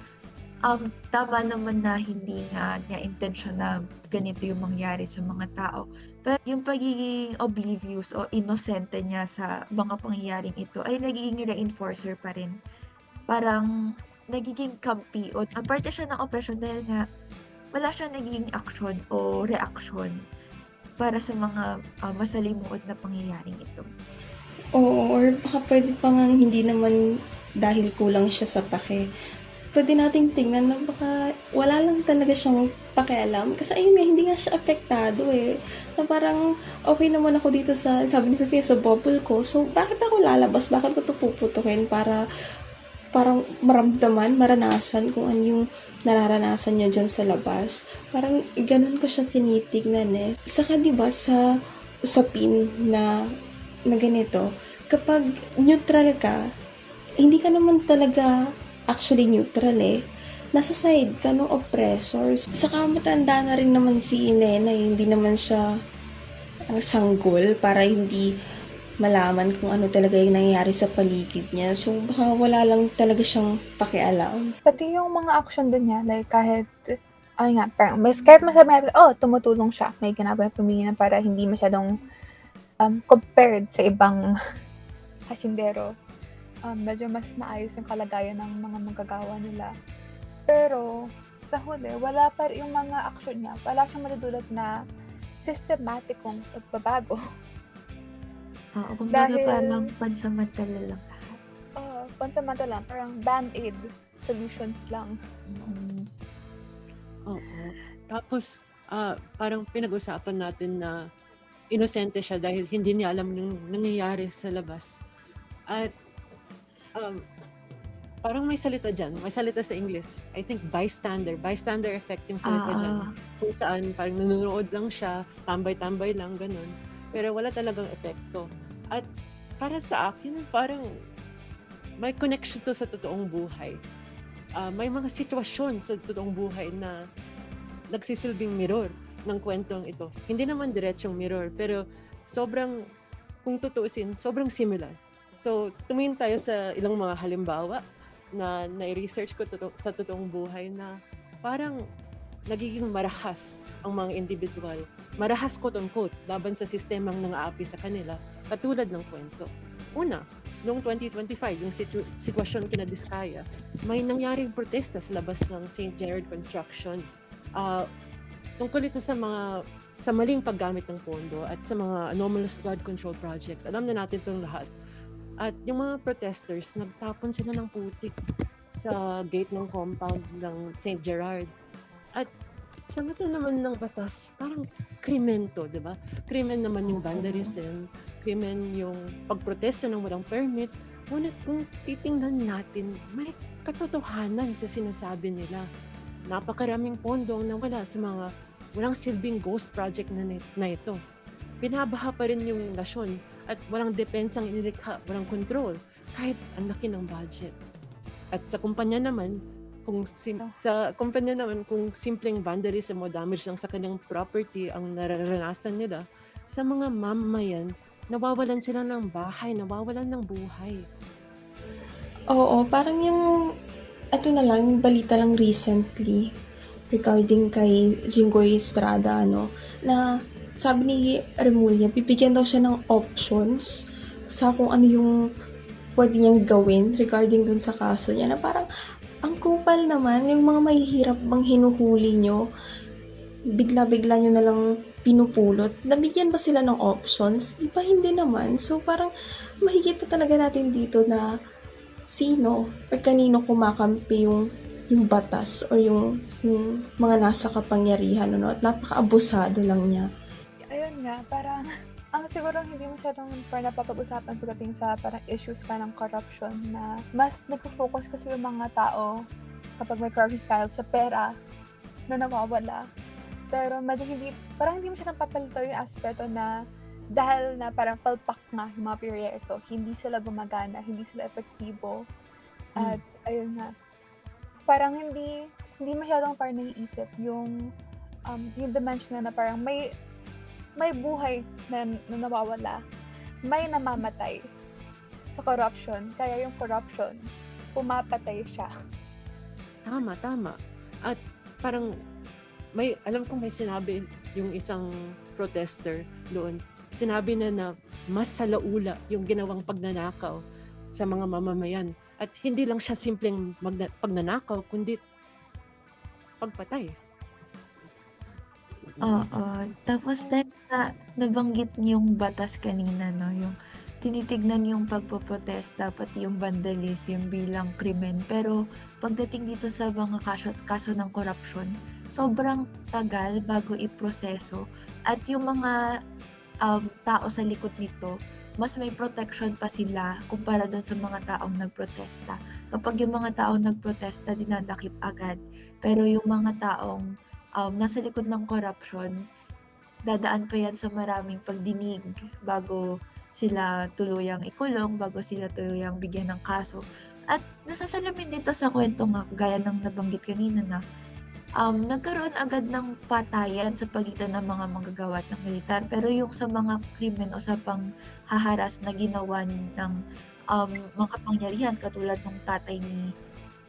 tama naman na hindi nga niya intensyon na ganito yung mangyari sa mga tao. Pero yung pagiging oblivious o inosente niya sa mga pangyayaring ito ay nagiging reinforcer pa rin. Parang nagiging kampi o aparte siya ng operasyon dahil nga wala siya naging action o reaction para sa mga masalimuot na pangyayaring ito. Oo, or baka pwede pa nga hindi naman dahil kulang siya sa pake. Pwede nating tingnan na baka wala lang talaga siyang pakialam. Kasi ayun nga, hindi nga siya apektado eh. Na parang okay naman ako dito sabi ni Sofia, sa bubble ko. So, bakit ako lalabas? Bakit ko ito puputukin para parang maramdaman, maranasan kung ano yung nararanasan niya dyan sa labas. Parang ganun ko siya tinitignan eh. Saka 'di ba sa usapin na ganito, kapag neutral ka, hindi ka naman talaga actually neutral eh. Nasa side ka ng oppressors. Saka matanda na rin naman si Nena, hindi naman siya sanggol para hindi malaman kung ano talaga yung nangyayari sa paligid niya. So, baka wala lang talaga siyang pakialam. Pati yung mga action din niya, like kahit, ay nga, parang, kahit masabi natin, tumutulong siya, may ginagawa yung pamilya para hindi masyadong compared sa ibang hasyendero. Medyo mas maayos yung kalagayan ng mga manggagawa nila. Pero, sa huli, wala pa rin yung mga action niya. Wala siyang madudulot na systematikong pagbabago. Oo, kumbaga Dahil- parang pansamantala lang lahat. Pansamantala lang, parang band-aid solutions lang. Oo. Tapos, parang pinag-usapan natin na inosente siya dahil hindi niya alam yung nangyayari sa labas. At parang may salita dyan, may salita sa English. I think bystander effect yung salita dyan. Kung saan parang nanonood lang siya, tambay-tambay lang, ganun. Pero wala talagang epekto. At para sa akin, parang may connection to sa totoong buhay. May mga sitwasyon sa totoong buhay na nagsisilbing mirror ng kwentong ito. Hindi naman diretsong mirror, pero sobrang, kung tutuusin, sobrang similar. So, tumingin tayo sa ilang mga halimbawa na na-research ko sa totoong buhay na parang nagiging marahas ang mga individual. Marahas quote-unquote laban sa sistemang nang-aapi sa kanila, katulad ng kwento. Una, noong 2025, yung sitwasyon kina Diskaya, may nangyaring protesta sa labas ng St. Gerard Construction. Tungkol ito sa maling paggamit ng pondo at sa mga anomalous flood control projects. Alam na natin itong lahat. At yung mga protesters, nagtapon sila ng putik sa gate ng compound ng St. Gerard. At sa mata naman ng batas, parang krimen to, di ba? Krimen naman yung vandalism, krimen yung pagprotesta ng walang permit. Ngunit kung titingnan natin, may katotohanan sa sinasabi nila. Napakaraming pondo ang nawala sa mga walang silbing ghost project na ito. Binabaha pa rin yung nasyon at walang depensang inilikha, walang control, kahit ang laki ng budget. At sa kumpanya naman, kung simpleng vandalism o damage lang sa kanyang property ang nararanasan nila, sa mga mamamayan, nawawalan sila ng bahay, nawawalan ng buhay. Oo, parang ito na lang, yung balita lang recently regarding kay Jinggoy Estrada, na sabi ni Remulla, bibigyan daw siya ng options sa kung ano yung pwede niyang gawin regarding dun sa kaso niya, na parang ang kupal naman, yung mga mahihirap bang hinuhuli nyo, bigla-bigla nyo na lang pinupulot. Nabigyan ba sila ng options? Di ba hindi naman? So parang mahigit na talaga natin dito na sino or kanino kumakampi yung batas or yung mga nasa kapangyarihan, at napaka-abusado lang niya. Ayun nga, parang, ang siguro hindi masyadong parang napapag-usapan pagdating sa parang issues ka ng corruption, na mas nag-focus kasi yung mga tao kapag may corruption scandal sa pera na nawawala. Pero medyo parang hindi masyadong papalito yung aspeto na dahil na parang palpak nga yung mga proyekto, hindi sila gumagana, hindi sila epektibo. At ayun nga, parang hindi masyadong parang naiisip yung dimension na parang may buhay na nawawala, may namamatay sa corruption, kaya yung corruption, pumapatay siya. Tama. At parang alam kong may sinabi yung isang protester doon. Sinabi na mas salaula yung ginawang pagnanakaw sa mga mamamayan. At hindi lang siya simpleng pagnanakaw, kundi pagpatay. Oo. Tapos dahil nabanggit niyong batas kanina, yung tinitignan yung pagpoprotesta pati yung vandalism bilang krimen. Pero pagdating dito sa mga kaso ng korupsyon, sobrang tagal bago iproseso. At yung mga tao sa likod nito, mas may protection pa sila kumpara dun sa mga taong nagprotesta. Kapag yung mga taong nagprotesta, dinadakip agad. Pero yung mga taong nasa likod ng corruption, dadaan pa yan sa maraming pagdinig bago sila tuluyang ikulong, bago sila tuluyang bigyan ng kaso. At nasasalamin dito sa kwento nga, gaya ng nabanggit kanina na nagkaroon agad ng patayan sa pagitan ng mga manggagawa at ng militar. Pero yung sa mga krimen o sa panghaharas na ginawa ng mga kapangyarihan katulad ng tatay ni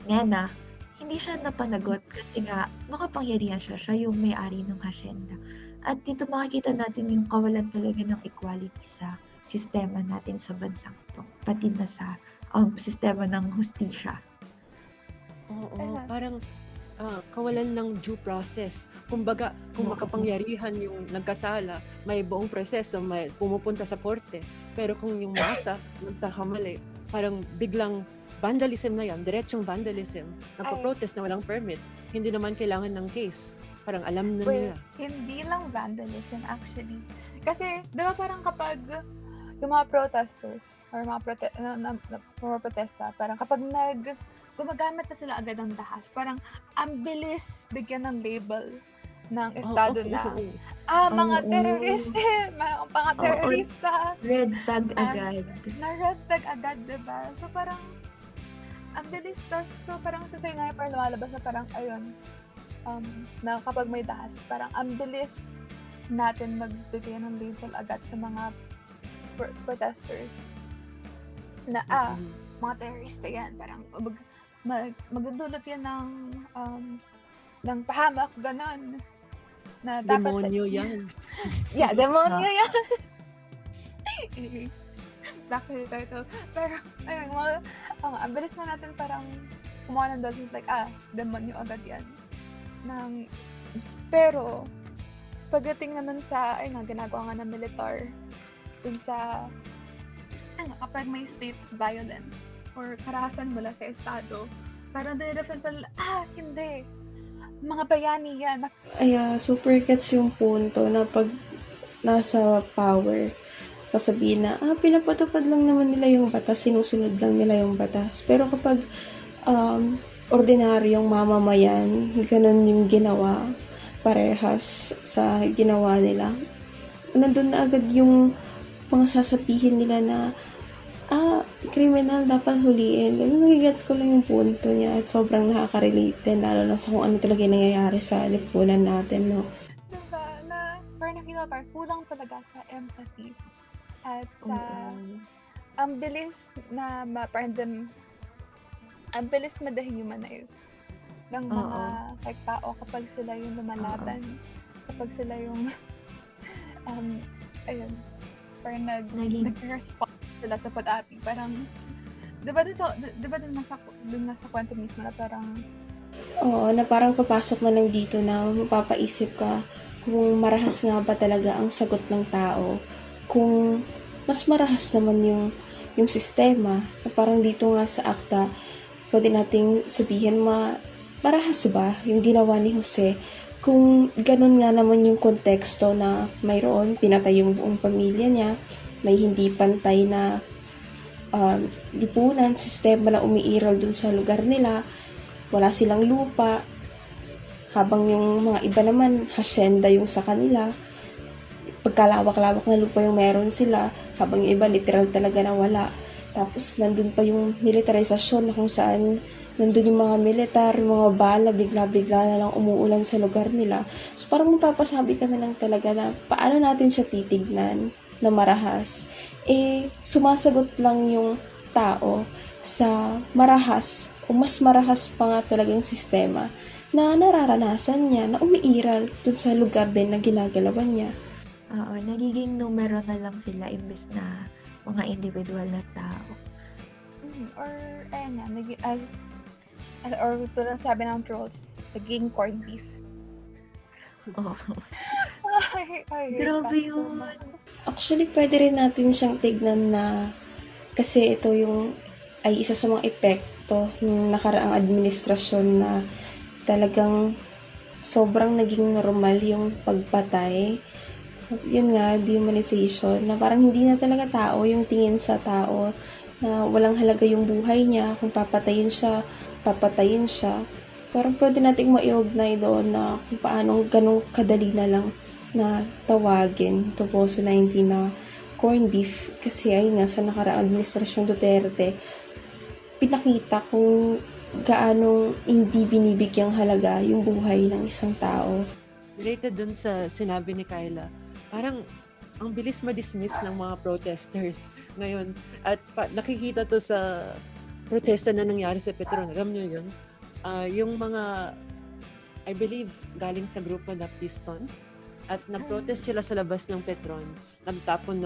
Nena, hindi siya napanagot kasi nga makapangyarihan siya. Siya yung may-ari ng hasyenda. At dito makikita natin yung kawalan talaga ng equality sa sistema natin sa bansang ito. Pati na sa sistema ng hustisya. Oo, Ayan. parang kawalan ng due process. Kumbaga, kung Oo. makapangyarihan yung nagkasala, may buong proseso, may pumupunta sa korte. Pero kung yung masa nagkakamali, parang biglang vandalism na yan, diretsong vandalism. Nagpo-protest na walang permit. Hindi naman kailangan ng case. Parang alam na Well, nila. hindi lang vandalism actually. Kasi, di ba parang kapag yung mga protesters or mga protesta, parang kapag gumagamit na sila agad ng dahas, parang ang bilis bigyan ng label ng estado Oo, na, oo. mga Oo. terorista, mga Oo. terorista, Red tag Ah, agad. na-red agad, diba? So parang, ang bilis, so parang sa nga parang lumalabas na parang, ayun, na kapag may dahas, parang ang bilis natin magbigay ng label agad sa mga protesters na Mm. mga terorista yan, parang magdudulot yan ng pahamak, ganon, na dapat Demonyo yan. yeah, demonyo yan. Doctor title. Pero ayun, ang bilis nga natin parang kumuha ng dolphins like, demonyo agad yan. Pero pagdating naman sa, ayun nga, ginagawa nga ng militar dun sa, kapag may state violence or karahasan mula sa estado, parang dinidefend pa nila, hindi. Mga bayani yan. Super gets yung punto na pag nasa power, sasabihin na, pinapatupad lang naman nila yung batas, sinusunod lang nila yung batas. Pero kapag ordinaryong mamamayan, ganun yung ginawa, parehas sa ginawa nila, nandun na agad yung mga sasabihin nila na, criminal, dapat huliin. Nagigets ko lang yung punto niya at sobrang nakaka-relate din, lalo na sa kung ano talaga yung nangyayari sa lipunan natin, no? Diba, na parang nakita ko, parang kulang talaga sa empathy at sa ang bilis na ang bilis ma-dehumanize ng mga like, tao kapag sila yung lumalaban, kapag sila yung ayun, parang nag-respond sila sa pag-ati. Parang, dun nasa kwento mismo na parang, Oo, na parang papasok mo lang dito na mapapaisip ka kung marahas nga ba talaga ang sagot ng tao. Kung mas marahas naman yung sistema, na parang dito nga sa akta, pwede nating sabihin marahas ba yung ginawa ni Jose kung ganun nga naman yung konteksto na mayroon, pinatay yung buong pamilya niya, may hindi pantay na lipunan, sistema na umiiral dun sa lugar nila, wala silang lupa, habang yung mga iba naman, hasyenda yung sa kanila, pagkalawak-lawak na lupa yung meron sila, habang yung iba literal talaga na wala. Tapos nandun pa yung militarisasyon na kung saan nandun yung mga militar, yung mga bala, bigla-bigla na lang umuulan sa lugar nila. So parang mapapasabi ka na lang talaga na paano natin siya titignan na marahas. Sumasagot lang yung tao sa marahas o mas marahas pa nga talagang sistema na nararanasan niya, na umiiral dun sa lugar din na ginagalawan niya. Oo, nagiging numero na lang sila imbes na mga individual na tao. or ayun nga, or tulad sabi ng trolls, naging corned beef. Oo. I hate Grabe that so yun. much. Actually, pwede rin natin siyang tignan na kasi ito ay isa sa mga epekto ng nakaraang administrasyon na talagang sobrang naging normal yung pagpatay Yun nga, dehumanization, na parang hindi na talaga tao yung tingin sa tao, na walang halaga yung buhay niya, kung papatayin siya, papatayin siya. Parang pwede nating maiugnay doon na kung paano ganong kadali na lang na tawagin to Poso 19 na corned beef. Kasi ayun nga, sa nakaraang administrasyon Duterte, pinakita kung gaano hindi binibigyang halaga yung buhay ng isang tao. Related dun sa sinabi ni Kyla, parang ang bilis ma-dismiss ng mga protesters ngayon. At nakikita to sa protesta na nangyari sa Petron. Alam niyo yun? Yung mga, I believe, galing sa grupo na Piston. At nag-protest sila sa labas ng Petron. Nagtapon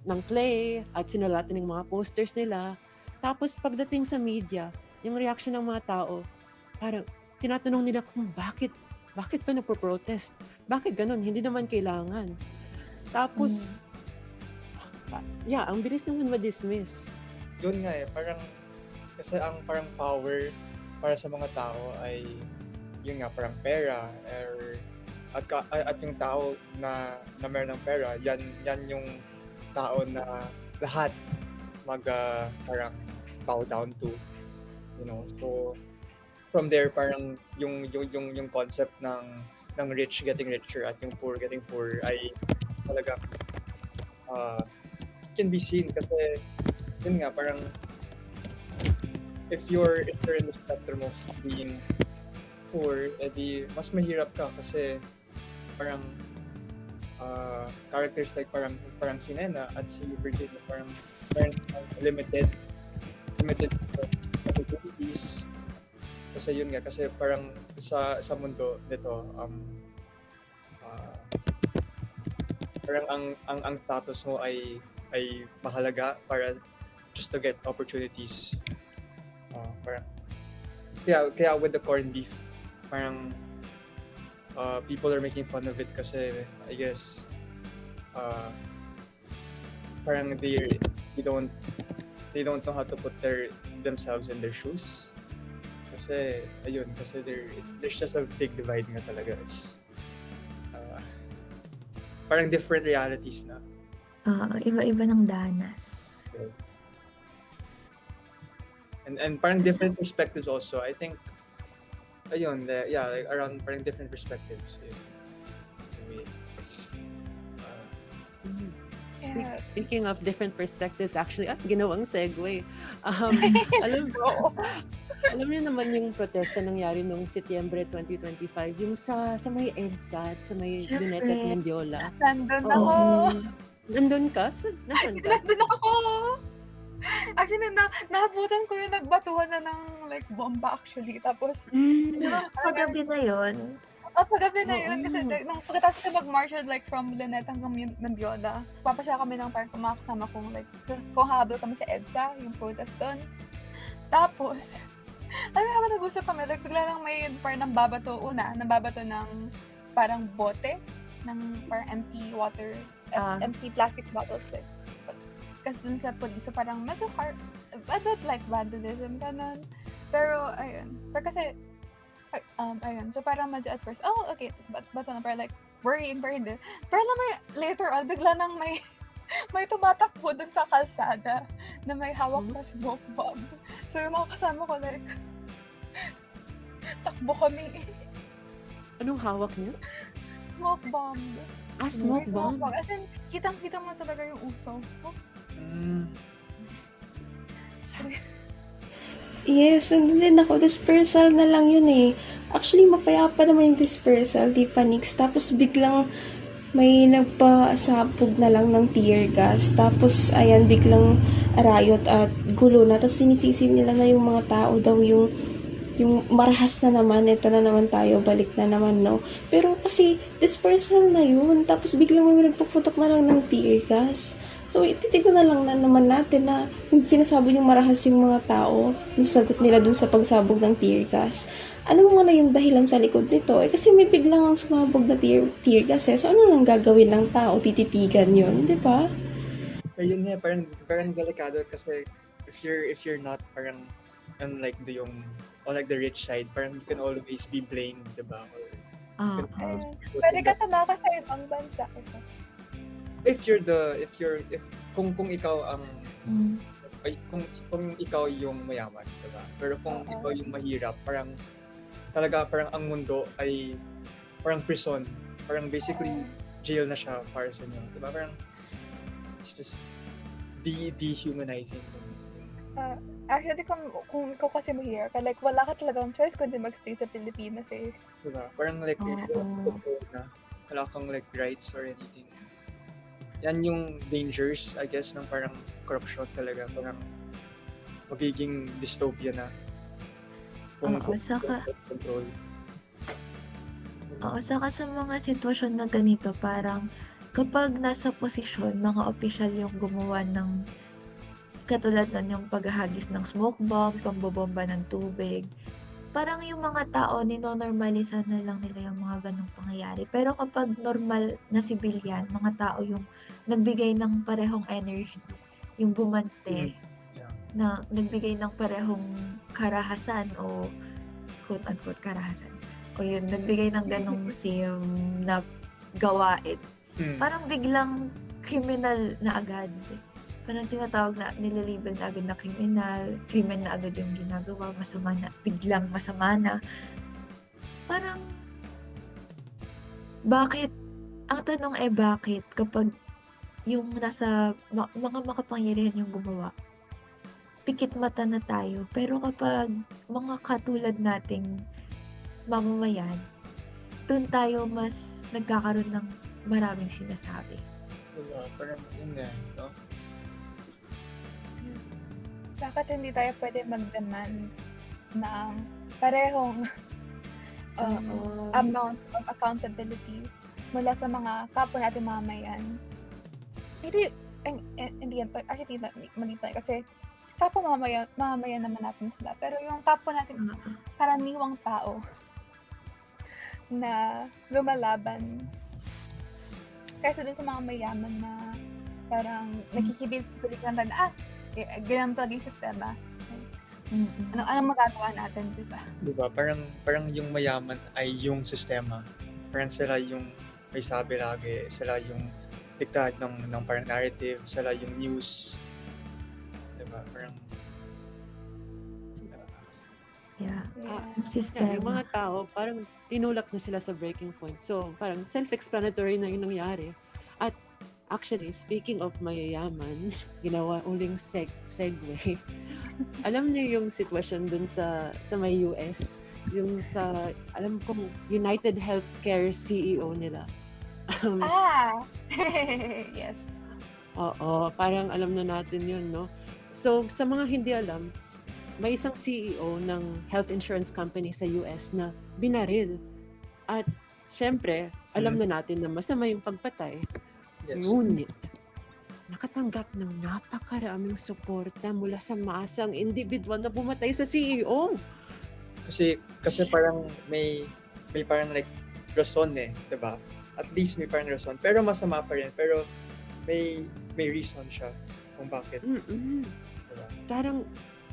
ng clay at sinulatan ng mga posters nila. Tapos pagdating sa media, yung reaction ng mga tao, parang tinatanong nila kung bakit pa nagpo-protest? Bakit ganun? Hindi naman kailangan. Tapos, ang bilis naman ma-dismiss. Yun nga parang, kasi ang parang power para sa mga tao ay, yun nga, parang pera, at yung tao na meron ng pera, yan yung tao na lahat parang bow down to, so from there parang yung concept ng rich getting richer at yung poor getting poor ay talaga can be seen, kasi yun nga parang if you're in the spectrum of being poor, edi mas mahirap ka kasi parang characters like parang si Nena at si Virginia parang limited opportunities. Kasi yun nga, kasi parang sa mundo nito, parang ang status mo ay mahalaga para just to get opportunities. Parang kaya with the corned beef, parang people are making fun of it kasi I guess parang they don't know how to put themselves in their shoes. Kasi there's just a big divide nga talaga. It's parang different realities na. Iba-iba ng danas. And parang different perspectives also. I think ayun, like around parang different perspectives. Anyway, Yes. Speaking of different perspectives, actually, ginawang segue. Alam niyo naman yung protesta nangyari noong Setyembre 2025, yung sa may EDSA at sa may Syempre. Luneta at Mendiola. Nandun Oo. ako. Nandun ka? Nasaan ka? Nandun ako. Actually, nahabutan ko yung nagbatuhan na ng like bomba actually. Tapos, Paggabi na yun. paggabi na yun, kasi Oo. nung pagkatapos na mag-march like from Luneta hanggang Mendiola, papasya kami ng parang kumakasama kong like, kung habol kami sa EDSA, yung protest doon. Tapos, habang nag-usap kami, like bigla lang may parang nambabato ng parang bote, ng parang empty water, empty plastic bottles like. Kasi dun sa police, so parang medyo hard, a bit like vandalism, ganun. Pero, ayun. Pero kasi, ayun. So, parang medyo at first, okay, bato na, parang like, worrying, pero hindi. Pero alam mo, later on, bigla nang may tumatakbo dun sa kalsada na may hawak na smoke bomb. So, yung mga kasama ko, like, takbo kami. Anong hawak niya? Smoke bomb. Smoke May bomb? As in, kitang-kita mo talaga yung uso. Yes, nandun din ako. Dispersal na lang yun eh. Actually, mapayapa naman yung dispersal, di panics. Tapos biglang may nagpasabog na lang ng tear gas. Tapos, ayan, biglang riot at gulo na. Tapos sinisisi nila na yung mga tao daw yung marahas na naman, ito na naman tayo, balik na naman, no? Pero kasi, dispersal na yun. Tapos biglang may nagpuputok na lang ng tear gas. So, ititignan na lang na naman natin na yung sinasabi yung marahas yung mga tao, yung sagot nila dun sa pagsabog ng tear gas. Ano mo na yung dahilan sa likod nito? Kasi may biglang ang sumabog na tear gas eh. So, ano lang gagawin ng tao? Tititigan yun, di ba? Pero yun nga, parang delikado kasi if you're not parang unlike the rich side, parang you can always be blamed, diba? Or Oo. Ayun. Pwede ka tumakas sa ibang bansa. If kung ikaw ang Mm. kung ikaw yung mayaman, diba? Pero kung Oo. ikaw yung mahirap, parang ang mundo ay parang prison. Parang basically jail na siya para sa inyo. Diba? Parang it's just dehumanizing. Actually, kung ikaw kasi mahirap ka, like, wala ka talagang choice kundi magstay sa Pilipinas eh. Diba? Parang like Oo. wala kang like rights or anything. Yan yung dangers, I guess, ng parang corruption talaga. Parang magiging dystopia na. Oo, saka Control. sa mga sitwasyon na ganito, parang kapag nasa posisyon, mga opisyal yung gumawa ng katulad nun yung paghahagis ng smoke bomb, pambobomba ng tubig, parang yung mga tao ninonormalisan na lang nila yung mga ganong pangyayari. Pero kapag normal na sibilyan, mga tao yung nagbigay ng parehong energy, yung gumante, Yeah. na nagbigay ng parehong karahasan o quote-unquote karahasan. O yun, nagbigay ng ganong same na gawain. Parang biglang criminal na agad. Parang tinatawag na, nilalabel na agad na krimen na agad yung ginagawa, masama na, biglang masama na. Parang, bakit? Ang tanong bakit kapag yung nasa mga makapangyarihan yung gumawa, pikit mata na tayo. Pero kapag mga katulad nating mamamayan, doon tayo mas nagkakaroon ng maraming sinasabi. Diba? Parang yun nga, no? Bakit hindi tayo pwede mag-demand ng parehong amount of accountability mula sa mga kapwa natin mamamayan? Hindi yan. Actually, mali pa kasi kapwa mamamayan naman natin sila. Pero yung kapwa natin, karaniwang tao na lumalaban kaysa dun sa mga mayaman na parang nakikibilig lang na, ganyan talaga yung sistema. Anong magagawa natin, di ba? Diba? Parang yung mayaman ay yung sistema. Parang sila yung may sabi lagi, sila yung diktad ng parang narrative, sila yung news. Diba? Parang Yeah. Yeah. Yung Yung sistema. mga tao, parang tinulak na sila sa breaking point. So, parang self-explanatory na yung nangyari. At actually, speaking of mayayaman, ginawa uling segue. Alam niyo yung sitwasyon dun sa may US, yung sa, alam kong United Healthcare CEO nila. Yes. Oo, parang alam na natin yun, no? So, sa mga hindi alam, may isang CEO ng health insurance company sa US na binaril. At syempre, alam na natin na masama yung pagpatay. yes. Ngunit, nakatanggap ng napakaraming suporta mula sa masang individual na bumatay sa CEO. Kasi parang may parang like rason diba? At least may parang rason. Pero masama pa rin. Pero may reason siya kung bakit. Diba? Parang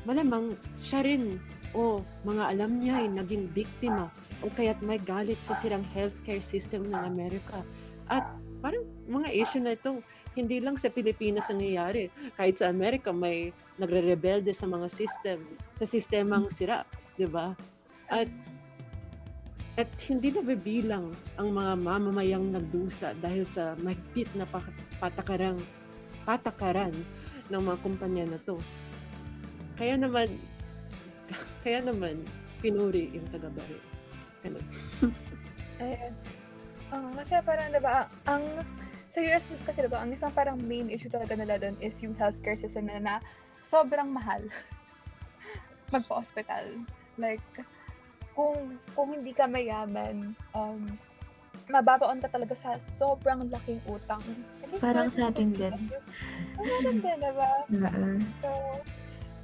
malamang siya rin o mga alam niya ay naging biktima o kaya't may galit sa sirang healthcare system ng Amerika. At parang mga issue na ito, hindi lang sa Pilipinas nangyayari. Kahit sa Amerika may nagre-rebelde sa mga sa sistemang sira, di ba? At hindi na bibilang ang mga mamamayang nagdusa dahil sa mahigpit na patakaran ng mga kumpanya na to. Kaya naman, pinuri yung taga-baril. Ganun. Kasi parang, diba, sa US kasi, diba, ang isang parang main issue talaga nila doon is yung healthcare system na sobrang mahal magpa-hospital. Like, kung hindi ka mayaman, mababaon ka talaga sa sobrang laking utang. Parang sa atin din. Parang din, diba? So,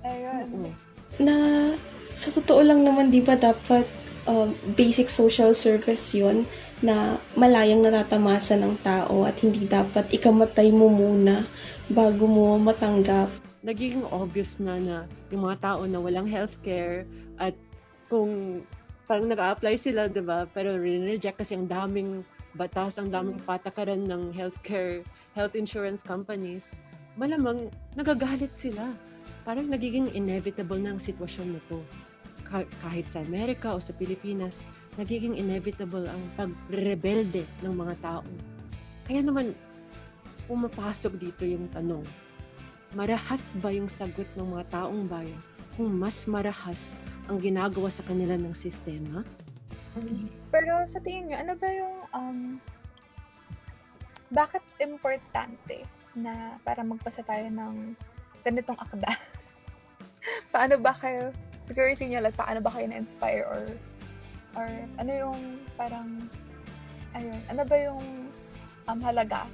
ayun. Oo. Na sa totoo lang naman, di ba dapat basic social service yun na malayang natatamasa ng tao at hindi dapat ikamatay mo muna bago mo matanggap. Nagiging obvious na yung mga tao na walang healthcare at kung parang nag-a-apply sila, 'di ba? Pero rineject kasi ang daming batas, ang daming patakaran ng health insurance companies. Malamang nagagalit sila. Parang nagiging inevitable na ang sitwasyon na 'to. Kahit sa Amerika o sa Pilipinas, nagiging inevitable ang pagrebelde ng mga tao. Kaya naman, pumapasok dito yung tanong, marahas ba yung sagot ng mga taong bayan kung mas marahas ang ginagawa sa kanila ng sistema? Pero sa tingin nyo, ano ba yung, bakit importante na para magpasa tayo ng ganitong akda? Paano ba kayo, siguro sinyo lang, paano ba kayo na-inspire or ano yung parang, ayun, ano ba yung halaga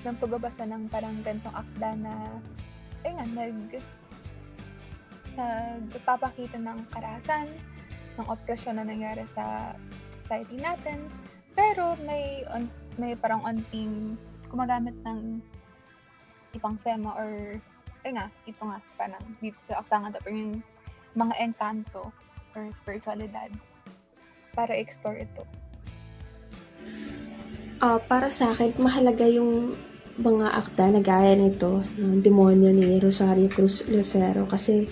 ng pagbabasa ng parang ganitong akda na, nagpapakita ng karahasan, ng opresyon na nangyari sa society natin, pero may parang onting gumagamit ng ibang tema or ito nga, parang dito sa akda nga dapat yung mga engkanto or spiritualidad para explore ito. Para sa akin, mahalaga yung mga akda na gaya nito ng demonyo ni Rosario Cruz Lucero kasi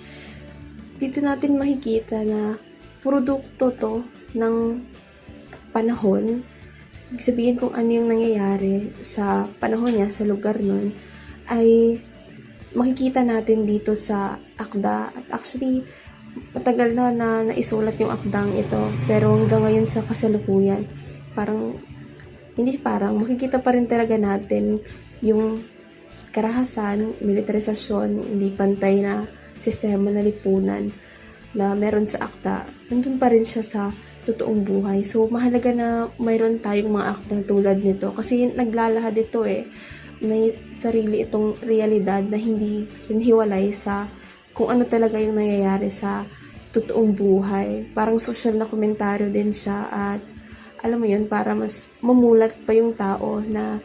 dito natin makikita na produkto to ng panahon. Ibig sabihin kung ano yung nangyayari sa panahon niya, sa lugar nun, ay makikita natin dito sa akda. At actually, matagal na naisulat yung akdang ito. Pero hanggang ngayon sa kasalukuyan, makikita pa rin talaga natin yung karahasan, militarisasyon, hindi pantay na sistema na lipunan na meron sa akda. Nandun pa rin siya sa totoong buhay. So, mahalaga na mayroon tayong mga akda tulad nito. Kasi naglalahad ito may sarili itong realidad na hindi hinhiwalay sa kung ano talaga yung nangyayari sa totoong buhay. Parang social na komentaryo din siya at alam mo yun, para mas mamulat pa yung tao na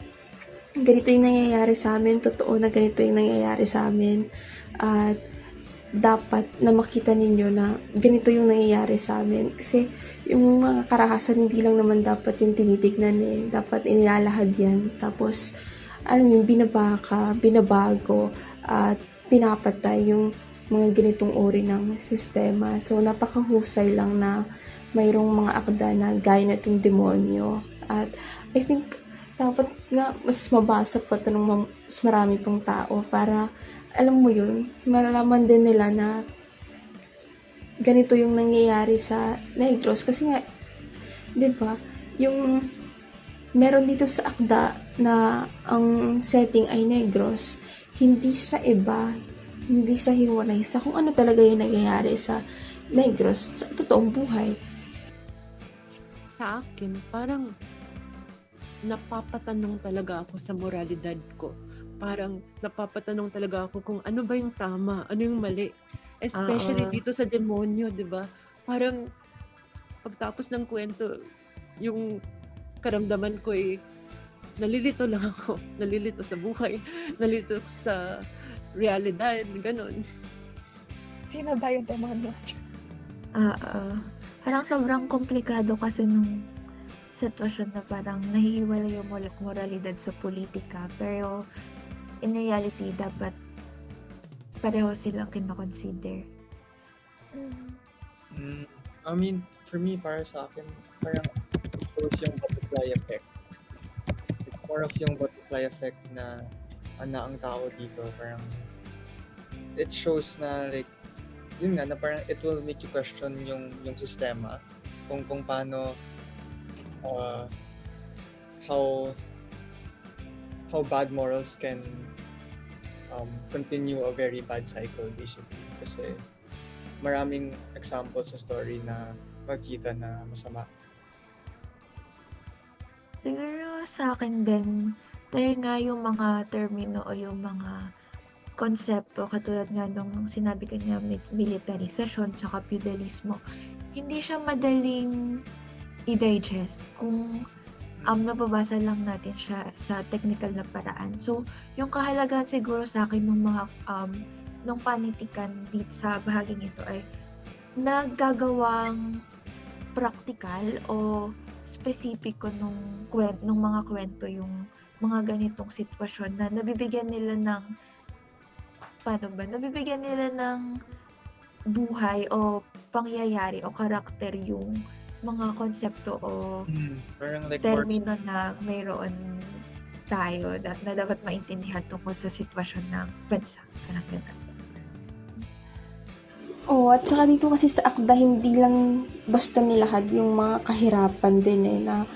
ganito yung nangyayari sa amin, totoo na ganito yung nangyayari sa amin. At dapat na makita ninyo na ganito yung nangyayari sa amin. Kasi yung mga karahasan, hindi lang naman dapat yung tinitignan dapat inilalahad yan. Tapos, binabago, at pinapatay yung mga ganitong uri ng sistema. So, napakahusay lang na mayroong mga akda na gaya na itong demonyo. At I think, dapat nga mas mabasa pa ito ng mas marami pang tao para, alam mo yun, malalaman din nila na ganito yung nangyayari sa Negros. Kasi nga, di ba, yung meron dito sa akda na ang setting ay Negros, hindi siya iba, hindi siya hiwalay sa kung ano talaga yung nangyayari sa Negros sa totoong buhay. Sa akin, parang napapatanong talaga ako sa moralidad ko. Parang napapatanong talaga ako kung ano ba yung tama, ano yung mali. Especially dito sa demonyo, di ba? Parang pagtapos ng kwento, yung karamdaman ko nalilito lang ako. Nalilito sa buhay, nalilito sa realidad, ganun. Sino ba yung demonyo? Parang sobrang komplikado kasi nung sitwasyon na parang nahihiwalay yung moralidad sa politika. Pero in reality, dapat pareho silang kinoconsider. I mean, for me, para sa akin, parang it shows yung butterfly effect. It's more of yung butterfly effect na ang tao dito. Parang it shows na like, yun nga, na parang it will make you question yung sistema. Kung paano, how bad morals can continue a very bad cycle basically. Kasi maraming examples sa story na makita na masama. Siguro sa akin din, dahil nga yung mga termino o yung mga konsepto, katulad nga nung sinabi kanya militarisasyon tsaka feudalismo, hindi siya madaling i-digest kung nababasa lang natin siya sa technical na paraan. So, yung kahalagahan siguro sa akin ng mga nung panitikan dito sa bahaging ito ay nagagawang praktikal o spesipiko nung mga kwento yung mga ganitong sitwasyon na nabibigyan nila ng nabibigyan nila ng buhay o pangyayari o karakter yung mga konsepto o Parang like more termino na mayroon tayo na dapat maintindihan tungkol sa sitwasyon ng bansa. Parang ganun. Oo, at saka dito kasi sa akda, hindi lang basta nilahad yung mga kahirapan din na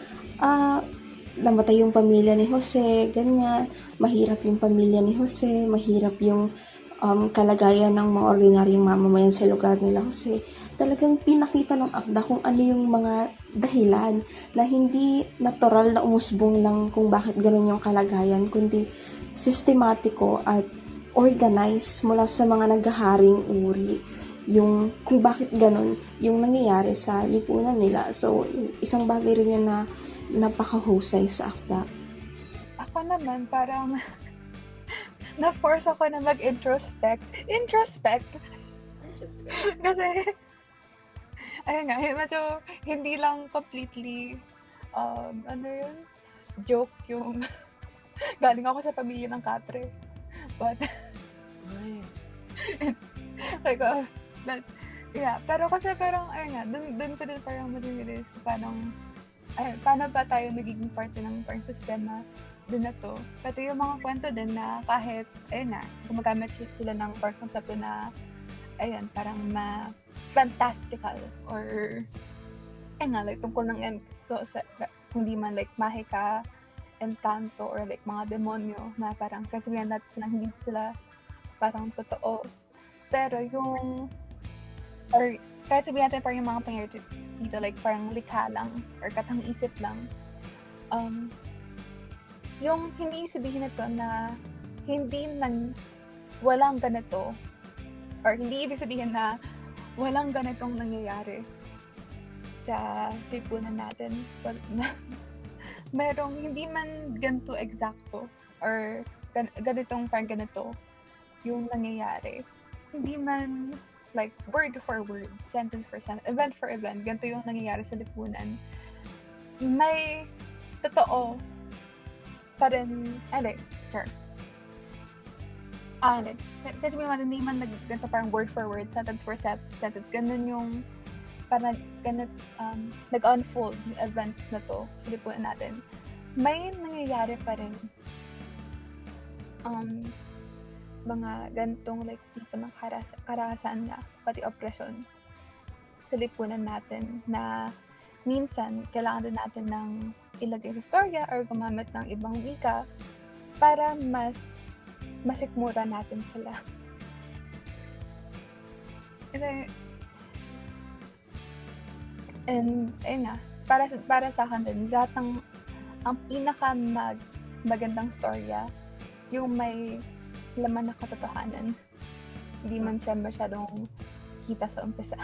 namatay yung pamilya ni Jose, ganyan, mahirap yung pamilya ni Jose, mahirap yung kalagayan ng mga ordinaryong mamamayan sa lugar nila Jose. Talagang pinakita ng akda kung ano yung mga dahilan na hindi natural na umusbong lang kung bakit ganun yung kalagayan, kundi sistematiko at organized mula sa mga naghaharing uri yung kung bakit ganun yung nangyayari sa lipunan nila. So, isang bagay rin yun na napakahusay sa akda. Ako naman, parang na-force ako na mag-introspect. Kasi, ayun nga, medyo hindi lang completely, joke yung galing ako sa pamilya ng kapre. But, Ay, like, yeah, pero kasi parang, ayun nga, dun ko din parang materialize ko paano ba tayo magiging parte ng parang sistema din na to. Pati yung mga kwento din na kahit, ayun nga, gumagamit sila ng parang konsepto na, ayun, parang fantastical or, ayun nga, like, tungkol ng kung di man, like, mahika, encanto, or like, mga demonyo na parang, kasi natin silang hindi sila parang totoo. Pero yung, or kahit sabihin natin parang yung mga pangyayari dito, like parang likha lang, or katang isip lang, yung hindi sabihin nito na walang ganito, or hindi ibig sabihin na walang ganitong nangyayari sa lipunan natin. Merong hindi man ganito eksakto, or ganitong parang ganito yung nangyayari. Hindi man like word for word, sentence for sentence, event for event, ganito yung nangyayari sa lipunan. May totoo pa rin, kasi may mga hindi man ganito parang word for word, sentence for sentence, ganun yung parang nag-unfold yung events na to sa lipunan natin. May nangyayari pa rin mga gantong like tipo ng karahasan nga, pati oppression sa lipunan natin na minsan kailangan din natin ng ilagay sa storya or gumamit ng ibang wika para mas masikmura natin sila. Kasi and ayun nga, para sa akin din, lahat ng ang magandang storya yung may laman na katotohanan. Hindi man siya masyadong kita sa umpisa.